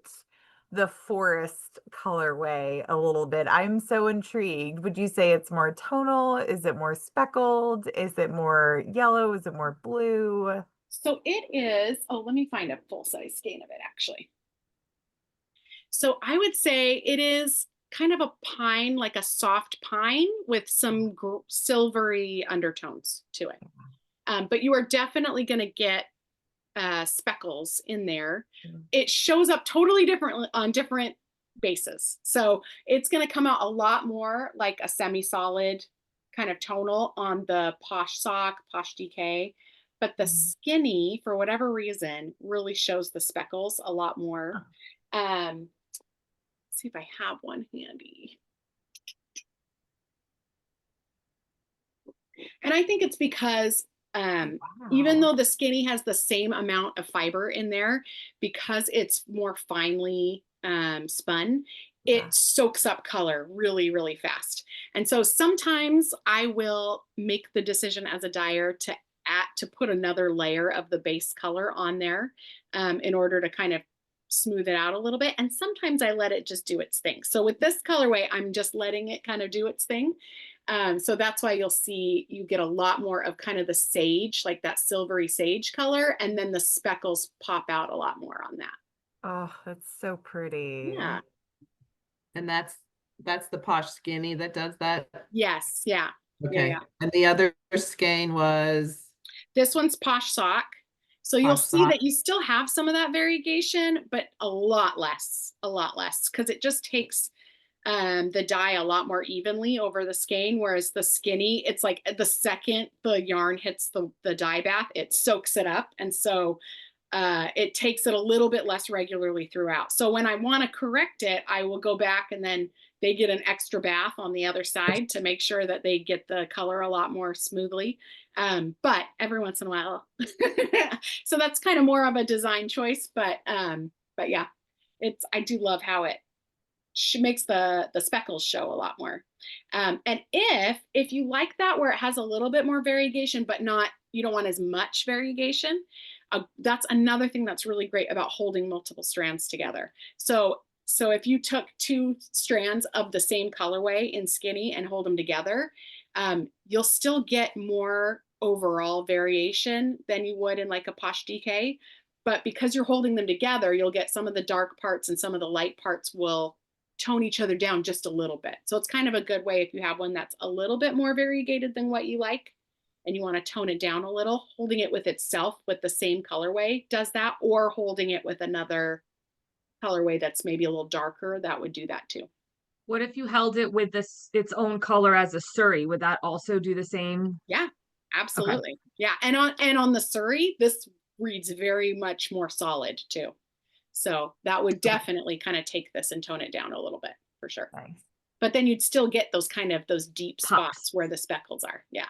the forest colorway a little bit? I'm so intrigued. Would you say it's more tonal? Is it more speckled? Is it more yellow? Is it more blue? So it is, oh, let me find a full size skein of it actually. So I would say it is kind of a pine, like a soft pine with some silvery undertones to it. But you are definitely going to get speckles in there. It shows up totally differently on different bases. So it's going to come out a lot more like a semi-solid kind of tonal on the Posh Sock, Posh DK. But the Skinny, for whatever reason, really shows the speckles a lot more. Let's see if I have one handy. And I think it's because even though the Skinny has the same amount of fiber in there, because it's more finely spun, it soaks up color really, really fast. And so sometimes I will make the decision as a dyer to put another layer of the base color on there in order to kind of smooth it out a little bit. And sometimes I let it just do its thing. So with this colorway, I'm just letting it kind of do its thing. So that's why you'll see you get a lot more of kind of the sage, like that silvery sage color, and then the speckles pop out a lot more on that. Oh, that's so pretty. Yeah. And that's the Posh Skinny that does that. Yes. Yeah. Okay. Yeah. And the other skein was This one's Posh Sock. So you'll Posh see Sock. that you still have some of that variegation, but a lot less, because it just takes the dye a lot more evenly over the skein, whereas the Skinny, it's like the second the yarn hits the dye bath, it soaks it up. And so it takes it a little bit less regularly throughout. So when I want to correct it, I will go back and then they get an extra bath on the other side to make sure that they get the color a lot more smoothly. But every once in a while, so that's kind of more of a design choice. But yeah, I do love how it makes the speckles show a lot more. And if you like that where it has a little bit more variegation, but you don't want as much variegation, that's another thing that's really great about holding multiple strands together. So if you took 2 strands of the same colorway in Skinny and hold them together, you'll still get more overall variation than you would in like a Posh DK. But because you're holding them together, you'll get some of the dark parts and some of the light parts will tone each other down just a little bit. So it's kind of a good way if you have one that's a little bit more variegated than what you like and you want to tone it down a little, holding it with itself with the same colorway does that, or holding it with another colorway that's maybe a little darker, that would do that too. What if you held it with its own color as a Suri? Would that also do the same? Yeah, absolutely. Yeah. And on the Suri, this reads very much more solid too. So that would definitely kind of take this and tone it down a little bit for sure. Nice. But then you'd still get those deep Pops. spots where the speckles are. Yeah.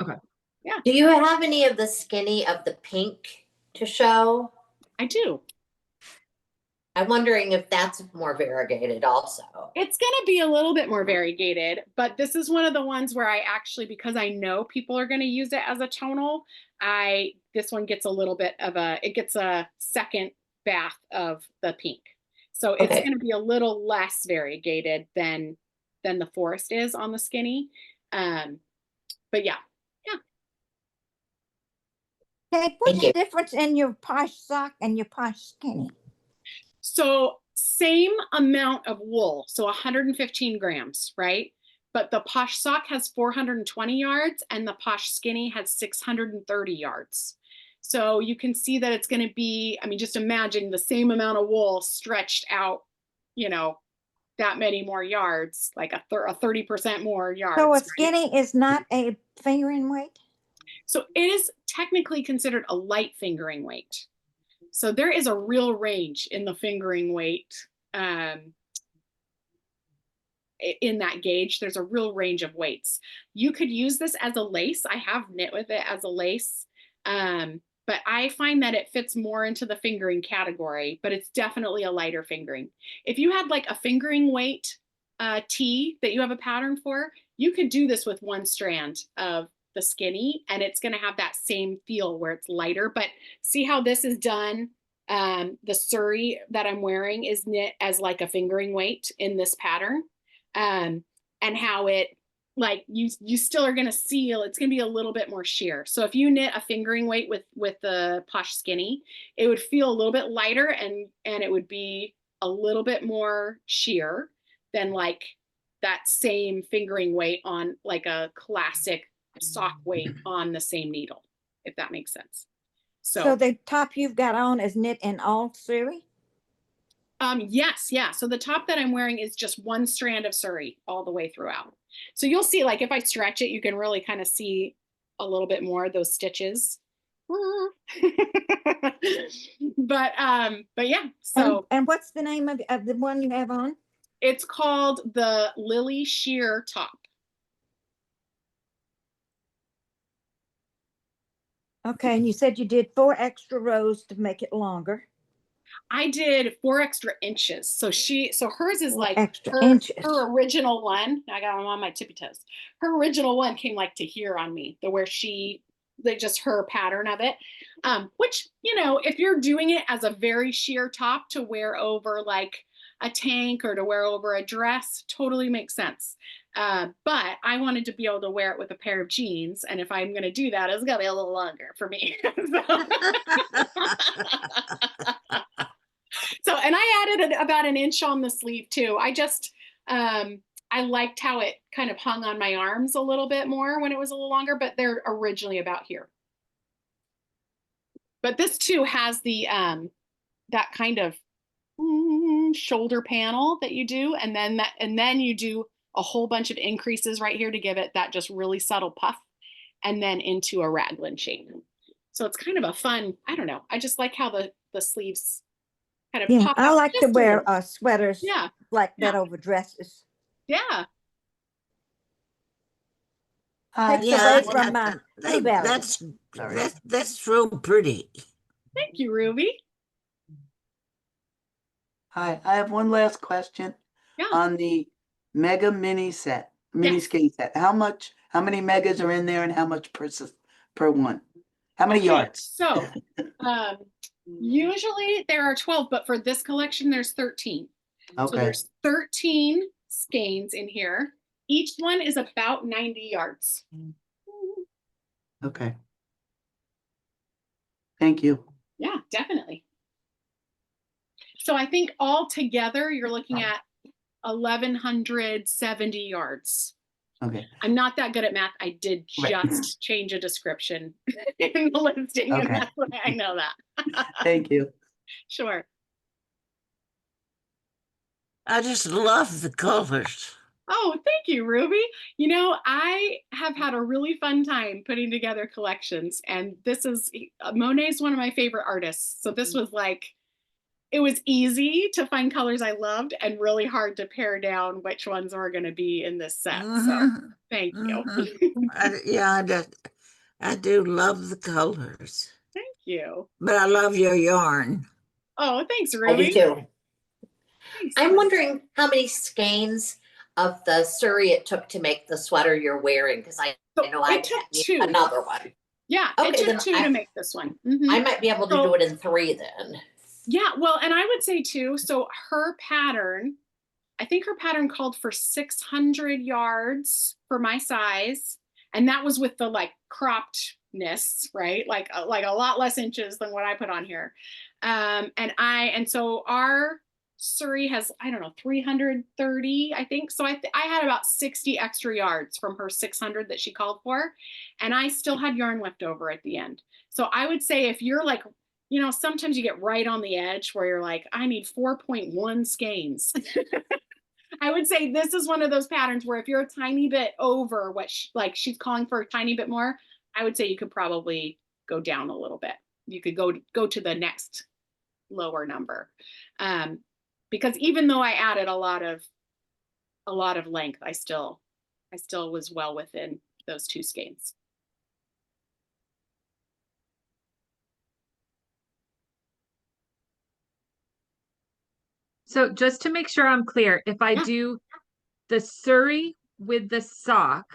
Okay. Yeah. Do you have any of the skinny of the pink to show? I do. I'm wondering if that's more variegated also. It's going to be a little bit more variegated, but this is one of the ones where I actually, because I know people are going to use it as a tonal, this one gets a little bit of it gets a second bath of the pink. So it's Okay. going to be a little less variegated than the forest is on the skinny. But yeah. Okay, what's Thank you. the difference in your Posh Sock and your Posh Skinny? So same amount of wool, so 115 grams, right? But the Posh Sock has 420 yards and the Posh Skinny has 630 yards. So you can see that it's going to be, I mean, just imagine the same amount of wool stretched out, that many more yards, like a 30% more yards. So a right? skinny is not a fingering weight? So it is technically considered a light fingering weight. So there is a real range in the fingering weight. In that gauge, there's a real range of weights. You could use this as a lace. I have knit with it as a lace. But I find that it fits more into the fingering category, but it's definitely a lighter fingering. If you had like a fingering weight tee that you have a pattern for, you could do this with one strand of the skinny and it's going to have that same feel where it's lighter. But see how this is done? The Suri that I'm wearing is knit as like a fingering weight in this pattern. And how it, like you still are going to see it's going to be a little bit more sheer. So if you knit a fingering weight with the Posh Skinny, it would feel a little bit lighter and it would be a little bit more sheer than like that same fingering weight on like a classic sock weight on the same needle, if that makes sense. So the top you've got on is knit in all Suri? Yes, yeah. So the top that I'm wearing is just one strand of Suri all the way throughout. So you'll see, like if I stretch it, you can really kind of see a little bit more of those stitches. but yeah. So and what's the name of the one you have on? It's called the Lily Sheer Top. Okay, and you said you did 4 extra rows to make it longer. I did 4 extra inches. So hers is like her original one. I got them on my tippy toes. Her original one came like to here on me, just her pattern of it. Which, if you're doing it as a very sheer top to wear over like a tank or to wear over a dress, totally makes sense. But I wanted to be able to wear it with a pair of jeans. And if I'm going to do that, it's going to be a little longer for me. So, and I added about an inch on the sleeve too. I just, I liked how it kind of hung on my arms a little bit more when it was a little longer, but they're originally about here. But this too has the, that kind of shoulder panel that you do. And then you do a whole bunch of increases right here to give it that just really subtle puff and then into a raglan shape. So it's kind of a fun, I don't know. I just like how the sleeves kind of pop out. I like to wear sweaters like that over dresses. Yeah. That's real pretty. Thank you, Ruby. Hi, I have one last question. On the mega mini skein set. How many megas are in there and how much per one? How many yards? So usually there are 12, but for this collection, there's 13. Okay. So there's 13 skeins in here. Each one is about 90 yards. Okay. Thank you. Yeah, definitely. So I think all together, you're looking at 1,170 yards. Okay. I'm not that good at math. I did just change a description in the listing, and that's why I know that. Thank you. Sure. I just love the colors. Oh, thank you, Ruby. You know, I have had a really fun time putting together collections, and this is Monet's one of my favorite artists. So this was like, it was easy to find colors I loved and really hard to pare down which ones were going to be in this set. So thank you. Yeah, I do love the colors, Thank you. but I love your yarn. Oh, thanks, I do Ruby. too. Thanks. I'm wondering how many skeins of the Suri it took to make the sweater you're wearing, because I know I took need 2. another one. Yeah, Okay, it took then 2 to make this one. Mhm. I might be able to do it in 3 then. Yeah, well, and I would say too, so her pattern, I think her pattern called for 600 yards for my size. And that was with the like croppedness, right? Like a lot less inches than what I put on here. And so our Suri has, I don't know, 330, I think. So I had about 60 extra yards from her 600 that she called for. And I still had yarn left over at the end. So I would say if you're like, you know, sometimes you get right on the edge where you're like, I need 4.1 skeins. I would say this is one of those patterns where if you're a tiny bit over what she's calling for a tiny bit more, I would say you could probably go down a little bit. You could go to the next lower number. Because even though I added a lot of length, I still was well within those 2 skeins. So just to make sure I'm clear, if I do the Suri with the sock,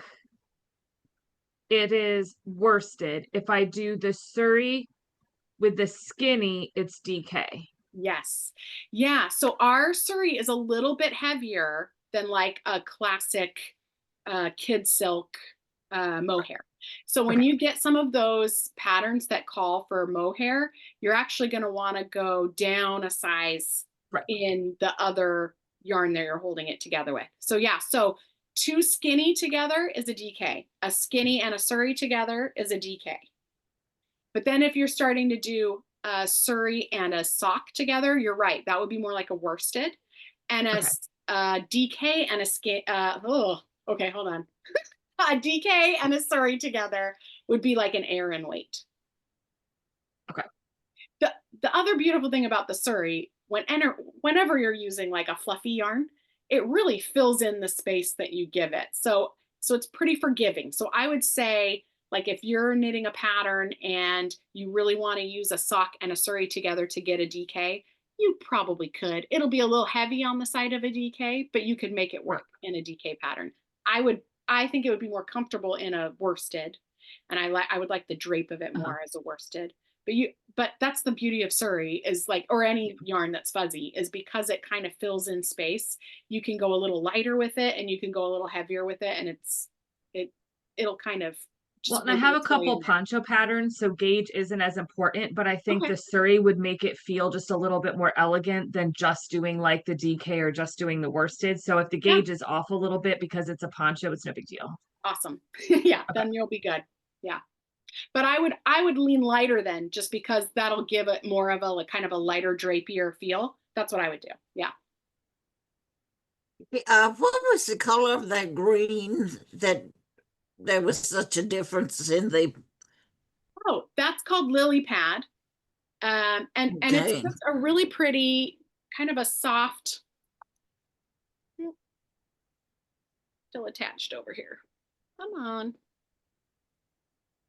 it is worsted. If I do the Suri with the skinny, it's DK. Yes. Yeah. So our Suri is a little bit heavier than like a classic kid silk mohair. So when you get some of those patterns that call for mohair, you're actually going to want to go down a size in the other yarn that you're holding it together with. So yeah, so 2 skinny together is a DK. A skinny and a Suri together is a DK. But then if you're starting to do a Suri and a sock together, you're right. That would be more like a worsted. And a DK and a skin. Okay, hold on. A DK and a Suri together would be like an Aran weight. Okay. The other beautiful thing about the Suri, whenever you're using like a fluffy yarn, it really fills in the space that you give it. So it's pretty forgiving. So I would say, like if you're knitting a pattern and you really want to use a sock and a Suri together to get a DK, you probably could. It'll be a little heavy on the side of a DK, but you could make it work in a DK pattern. I think it would be more comfortable in a worsted, and I would like the drape of it more as a worsted. But that's the beauty of Suri, is like, or any yarn that's fuzzy, is because it kind of fills in space. You can go a little lighter with it and you can go a little heavier with it, and it'll kind of well, and I have a couple poncho patterns, so gauge isn't as important, but I think Okay. the Suri would make it feel just a little bit more elegant than just doing like the DK or just doing the worsted. So if the gauge is off a little bit because it's a poncho, it's no big deal. Awesome. Yeah, then you'll be good. Yeah. But I would lean lighter then, just because that'll give it more of a like, kind of a lighter drapier feel. That's what I would do. Yeah. What was the color of that green that there was such a difference in the? Oh, that's called lily pad. And it's just a really pretty kind of a soft, still attached over here. Come on.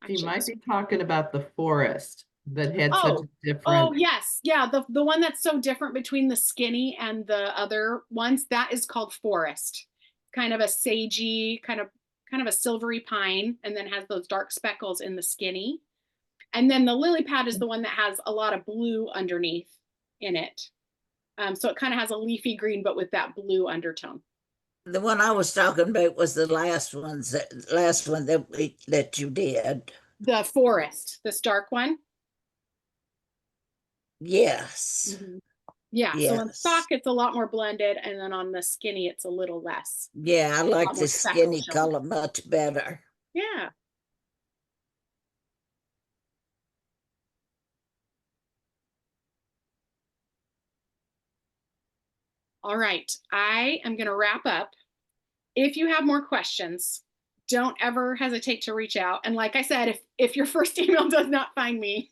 You might be talking about the forest that had such a different. Oh yes, yeah. The one that's so different between the skinny and the other ones, that is called forest. Kind of a sagey, kind of a silvery pine, and then has those dark speckles in the skinny. And then the lily pad is the one that has a lot of blue underneath in it. So it kind of has a leafy green, but with that blue undertone. The one I was talking about was the last one that you did. The forest, this dark one. Yes. Mm-hmm. Yeah. Yes. So on sock, it's a lot more blended, and then on the skinny, it's a little less. Yeah, I like the skinny color much better. Yeah. All right, I am going to wrap up. if you have more questions, don't ever hesitate to reach out. And like I said, if your first email does not find me,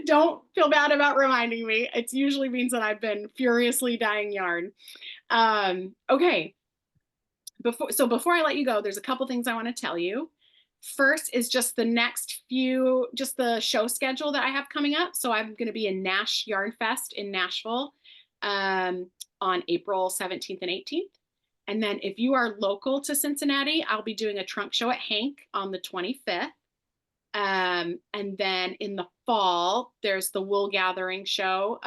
don't feel bad about reminding me. It usually means that I've been furiously dyeing yarn. Okay. Before I let you go, there's a couple things I want to tell you. First is just the next few, just the show schedule that I have coming up. So I'm going to be in Nash Yarn Fest in Nashville on April 17th and 18th. And then if you are local to Cincinnati, I'll be doing a trunk show at Hank on the 25th. And then in the fall, there's the Wool Gathering show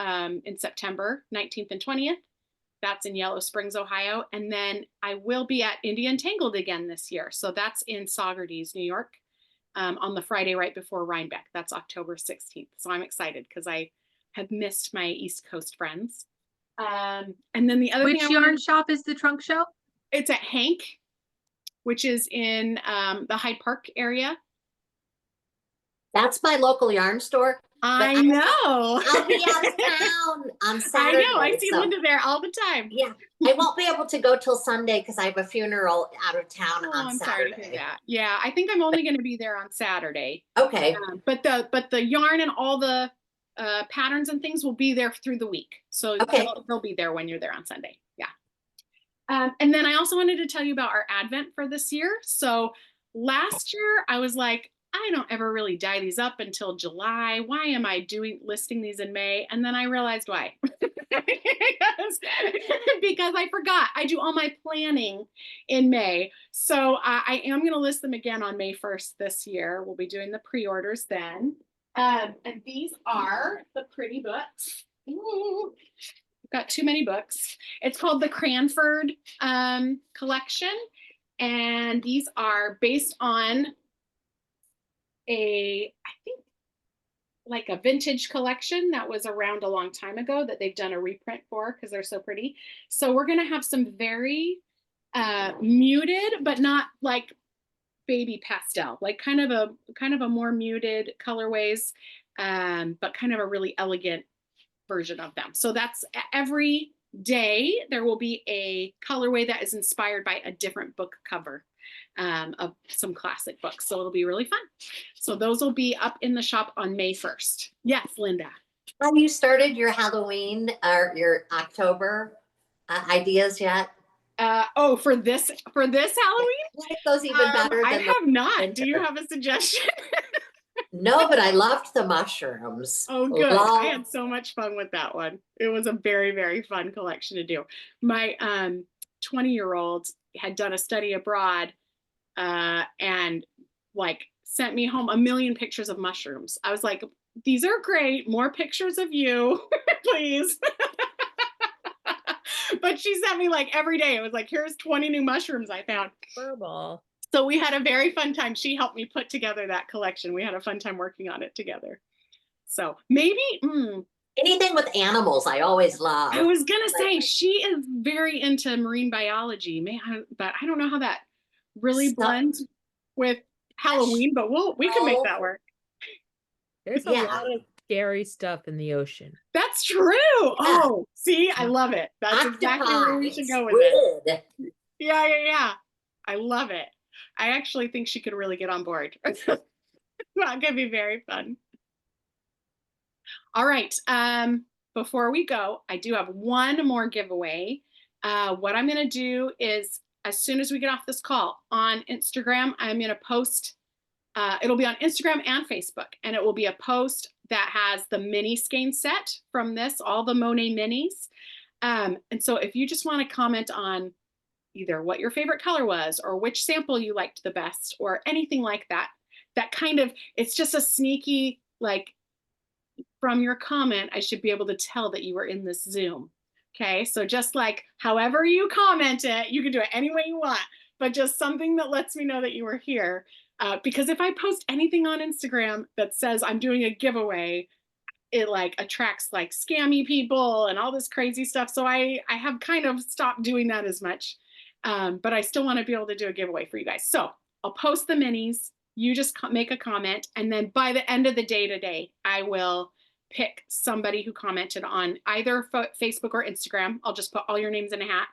in September 19th and 20th. That's in Yellow Springs, Ohio. And then I will be at Indian Tangled again this year. So that's in Saugerties, New York, on the Friday right before Rhinebeck. That's October 16th. So I'm excited because I have missed my East Coast friends. And then the other Which thing yarn shop is the trunk show? It's at Hank, which is in the Hyde Park area. That's my local yarn store. I know. I'll be out of town on Saturday. I know. I see Linda there all the time. Yeah. I won't be able to go till Sunday because I have a funeral out of town on I'm Saturday. sorry to hear that. Yeah, I think I'm only going to be there on Saturday. Okay. But the yarn and all the patterns and things will be there through the week. So okay. they'll be there when you're there on Sunday. Yeah. And then I also wanted to tell you about our Advent for this year. So last year I was like, I don't ever really dye these up until July. Why am I listing these in May? And then I realized why. because I forgot. I do all my planning in May. So I am going to list them again on May 1st this year. We'll be doing the pre-orders then. And these are the pretty books. Ooh, I've got too many books. It's called the Cranford collection. And these are based on I think like a vintage collection that was around a long time ago that they've done a reprint for because they're so pretty. So we're going to have some very muted, but not like baby pastel, like kind of a more muted colorways, but kind of a really elegant version of them. So that's every day there will be a colorway that is inspired by a different book cover. Of some classic books. So it'll be really fun. So those will be up in the shop on May 1st. Yes, Linda. Have you started your Halloween or your October ideas yet? For this Halloween? I like those even better than I have not. Winter. Do you have a suggestion? No, but I loved the mushrooms. Oh, good. I had so much fun with that one. It was a very, very fun collection to do. My 20-year-old had done a study abroad and like sent me home 1 million pictures of mushrooms. I was like, these are great. More pictures of you, please. But she sent me like every day. It was like, here's 20 new mushrooms I found. Horrible. So we had a very fun time. She helped me put together that collection. We had a fun time working on it together. So maybe anything with animals, I always love. I was gonna say she is very into marine biology, but I don't know how that really blends with Halloween. But we can make that work. There's a lot of scary stuff in the ocean. That's true. Yeah. Oh, see, I love it. That's exactly where we should go with it. Yeah. I love it. I actually think she could really get on board. That could be very fun. All right. Before we go, I do have one more giveaway. What I'm going to do is, as soon as we get off this call on Instagram, I'm going to post, it'll be on Instagram and Facebook, and it will be a post that has the mini skein set from this, all the Monet minis. And so if you just want to comment on either what your favorite color was or which sample you liked the best or anything like that, that kind of, it's just a sneaky, like, from your comment, I should be able to tell that you were in this Zoom. Okay, so just like however you comment it, you can do it any way you want, but just something that lets me know that you were here. Because if I post anything on Instagram that says I'm doing a giveaway, it like attracts like scammy people and all this crazy stuff. So I have kind of stopped doing that as much, but I still want to be able to do a giveaway for you guys. So I'll post the minis. You just make a comment, and then by the end of the day today, I will pick somebody who commented on either Facebook or Instagram. I'll just put all your names in a hat,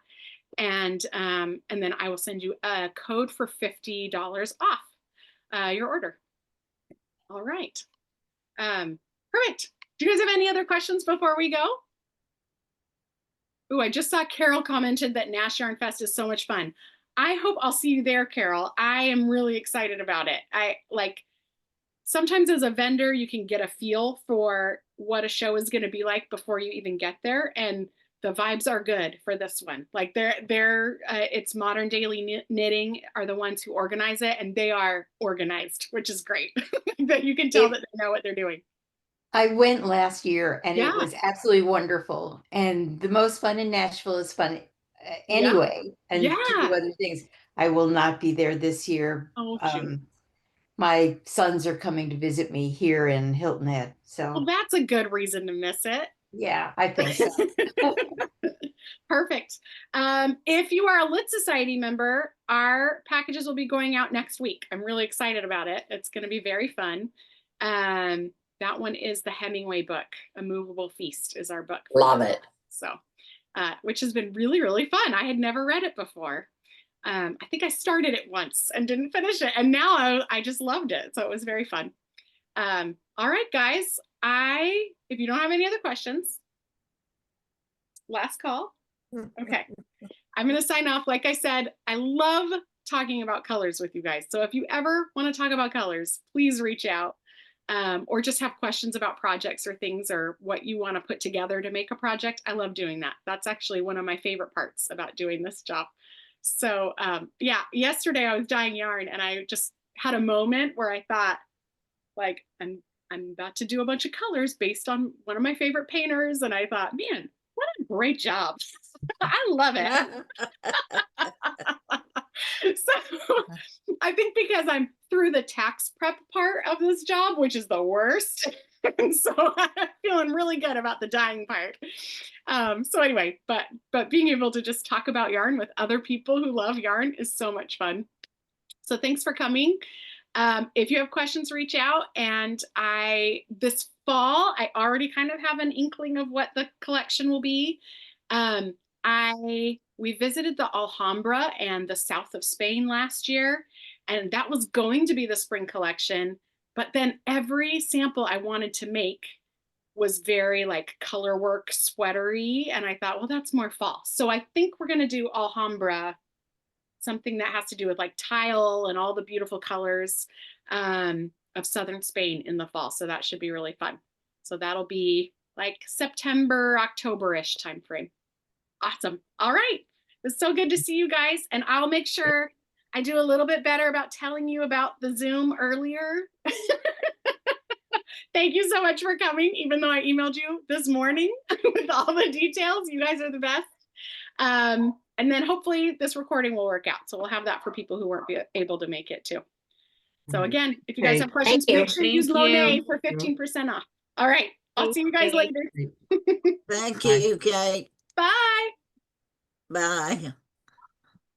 And then I will send you a code for $50 off your order. All right. Perfect. Do you guys have any other questions before we go? Oh, I just saw Carol commented that Nash Yarn Fest is so much fun. I hope I'll see you there, Carol. I am really excited about it. I like, sometimes as a vendor, you can get a feel for what a show is going to be like before you even get there. And the vibes are good for this one. Like it's Modern Daily Knitting are the ones who organize it, and they are organized, which is great. That you can tell that they know what they're doing. I went last year and it was absolutely wonderful. And the most fun in Nashville is fun anyway. And to do other things. I will not be there this year. Oh, my sons are coming to visit me here in Hilton Head. So well, that's a good reason to miss it. Yeah, I think so. Perfect. If you are a Lit Society member, our packages will be going out next week. I'm really excited about it. It's going to be very fun. That one is the Hemingway book, A Movable Feast is our book. Love it. So, which has been really, really fun. I had never read it before. I think I started it once and didn't finish it. And now I just loved it. So it was very fun. All right, guys. If you don't have any other questions, last call. Okay. I'm going to sign off. Like I said, I love talking about colors with you guys. So if you ever want to talk about colors, please reach out, or just have questions about projects or things or what you want to put together to make a project. I love doing that. That's actually one of my favorite parts about doing this job. So yeah, yesterday I was dyeing yarn and I just had a moment where I thought, like, I'm about to do a bunch of colors based on one of my favorite painters. And I thought, man, what a great job. I love it. So I think because I'm through the tax prep part of this job, which is the worst. So I'm feeling really good about the dyeing part. So anyway, but being able to just talk about yarn with other people who love yarn is so much fun. So thanks for coming. If you have questions, reach out. And this fall, I already kind of have an inkling of what the collection will be. We visited the Alhambra and the south of Spain last year, and that was going to be the spring collection. But then every sample I wanted to make was very like color work sweatery. And I thought, well, that's more fall. So I think we're going to do Alhambra, something that has to do with like tile and all the beautiful colors of southern Spain in the fall. So that should be really fun. So that'll be like September, October-ish timeframe. Awesome. All right. It's so good to see you guys. And I'll make sure I do a little bit better about telling you about the Zoom earlier. Thank you so much for coming, even though I emailed you this morning with all the details. You guys are the best. And then hopefully this recording will work out. So we'll have that for people who weren't able to make it too. So again, if you guys have questions, make sure you use Monet for 15% off. All right. I'll see you guys later. Thank you, Kate. Bye. Bye.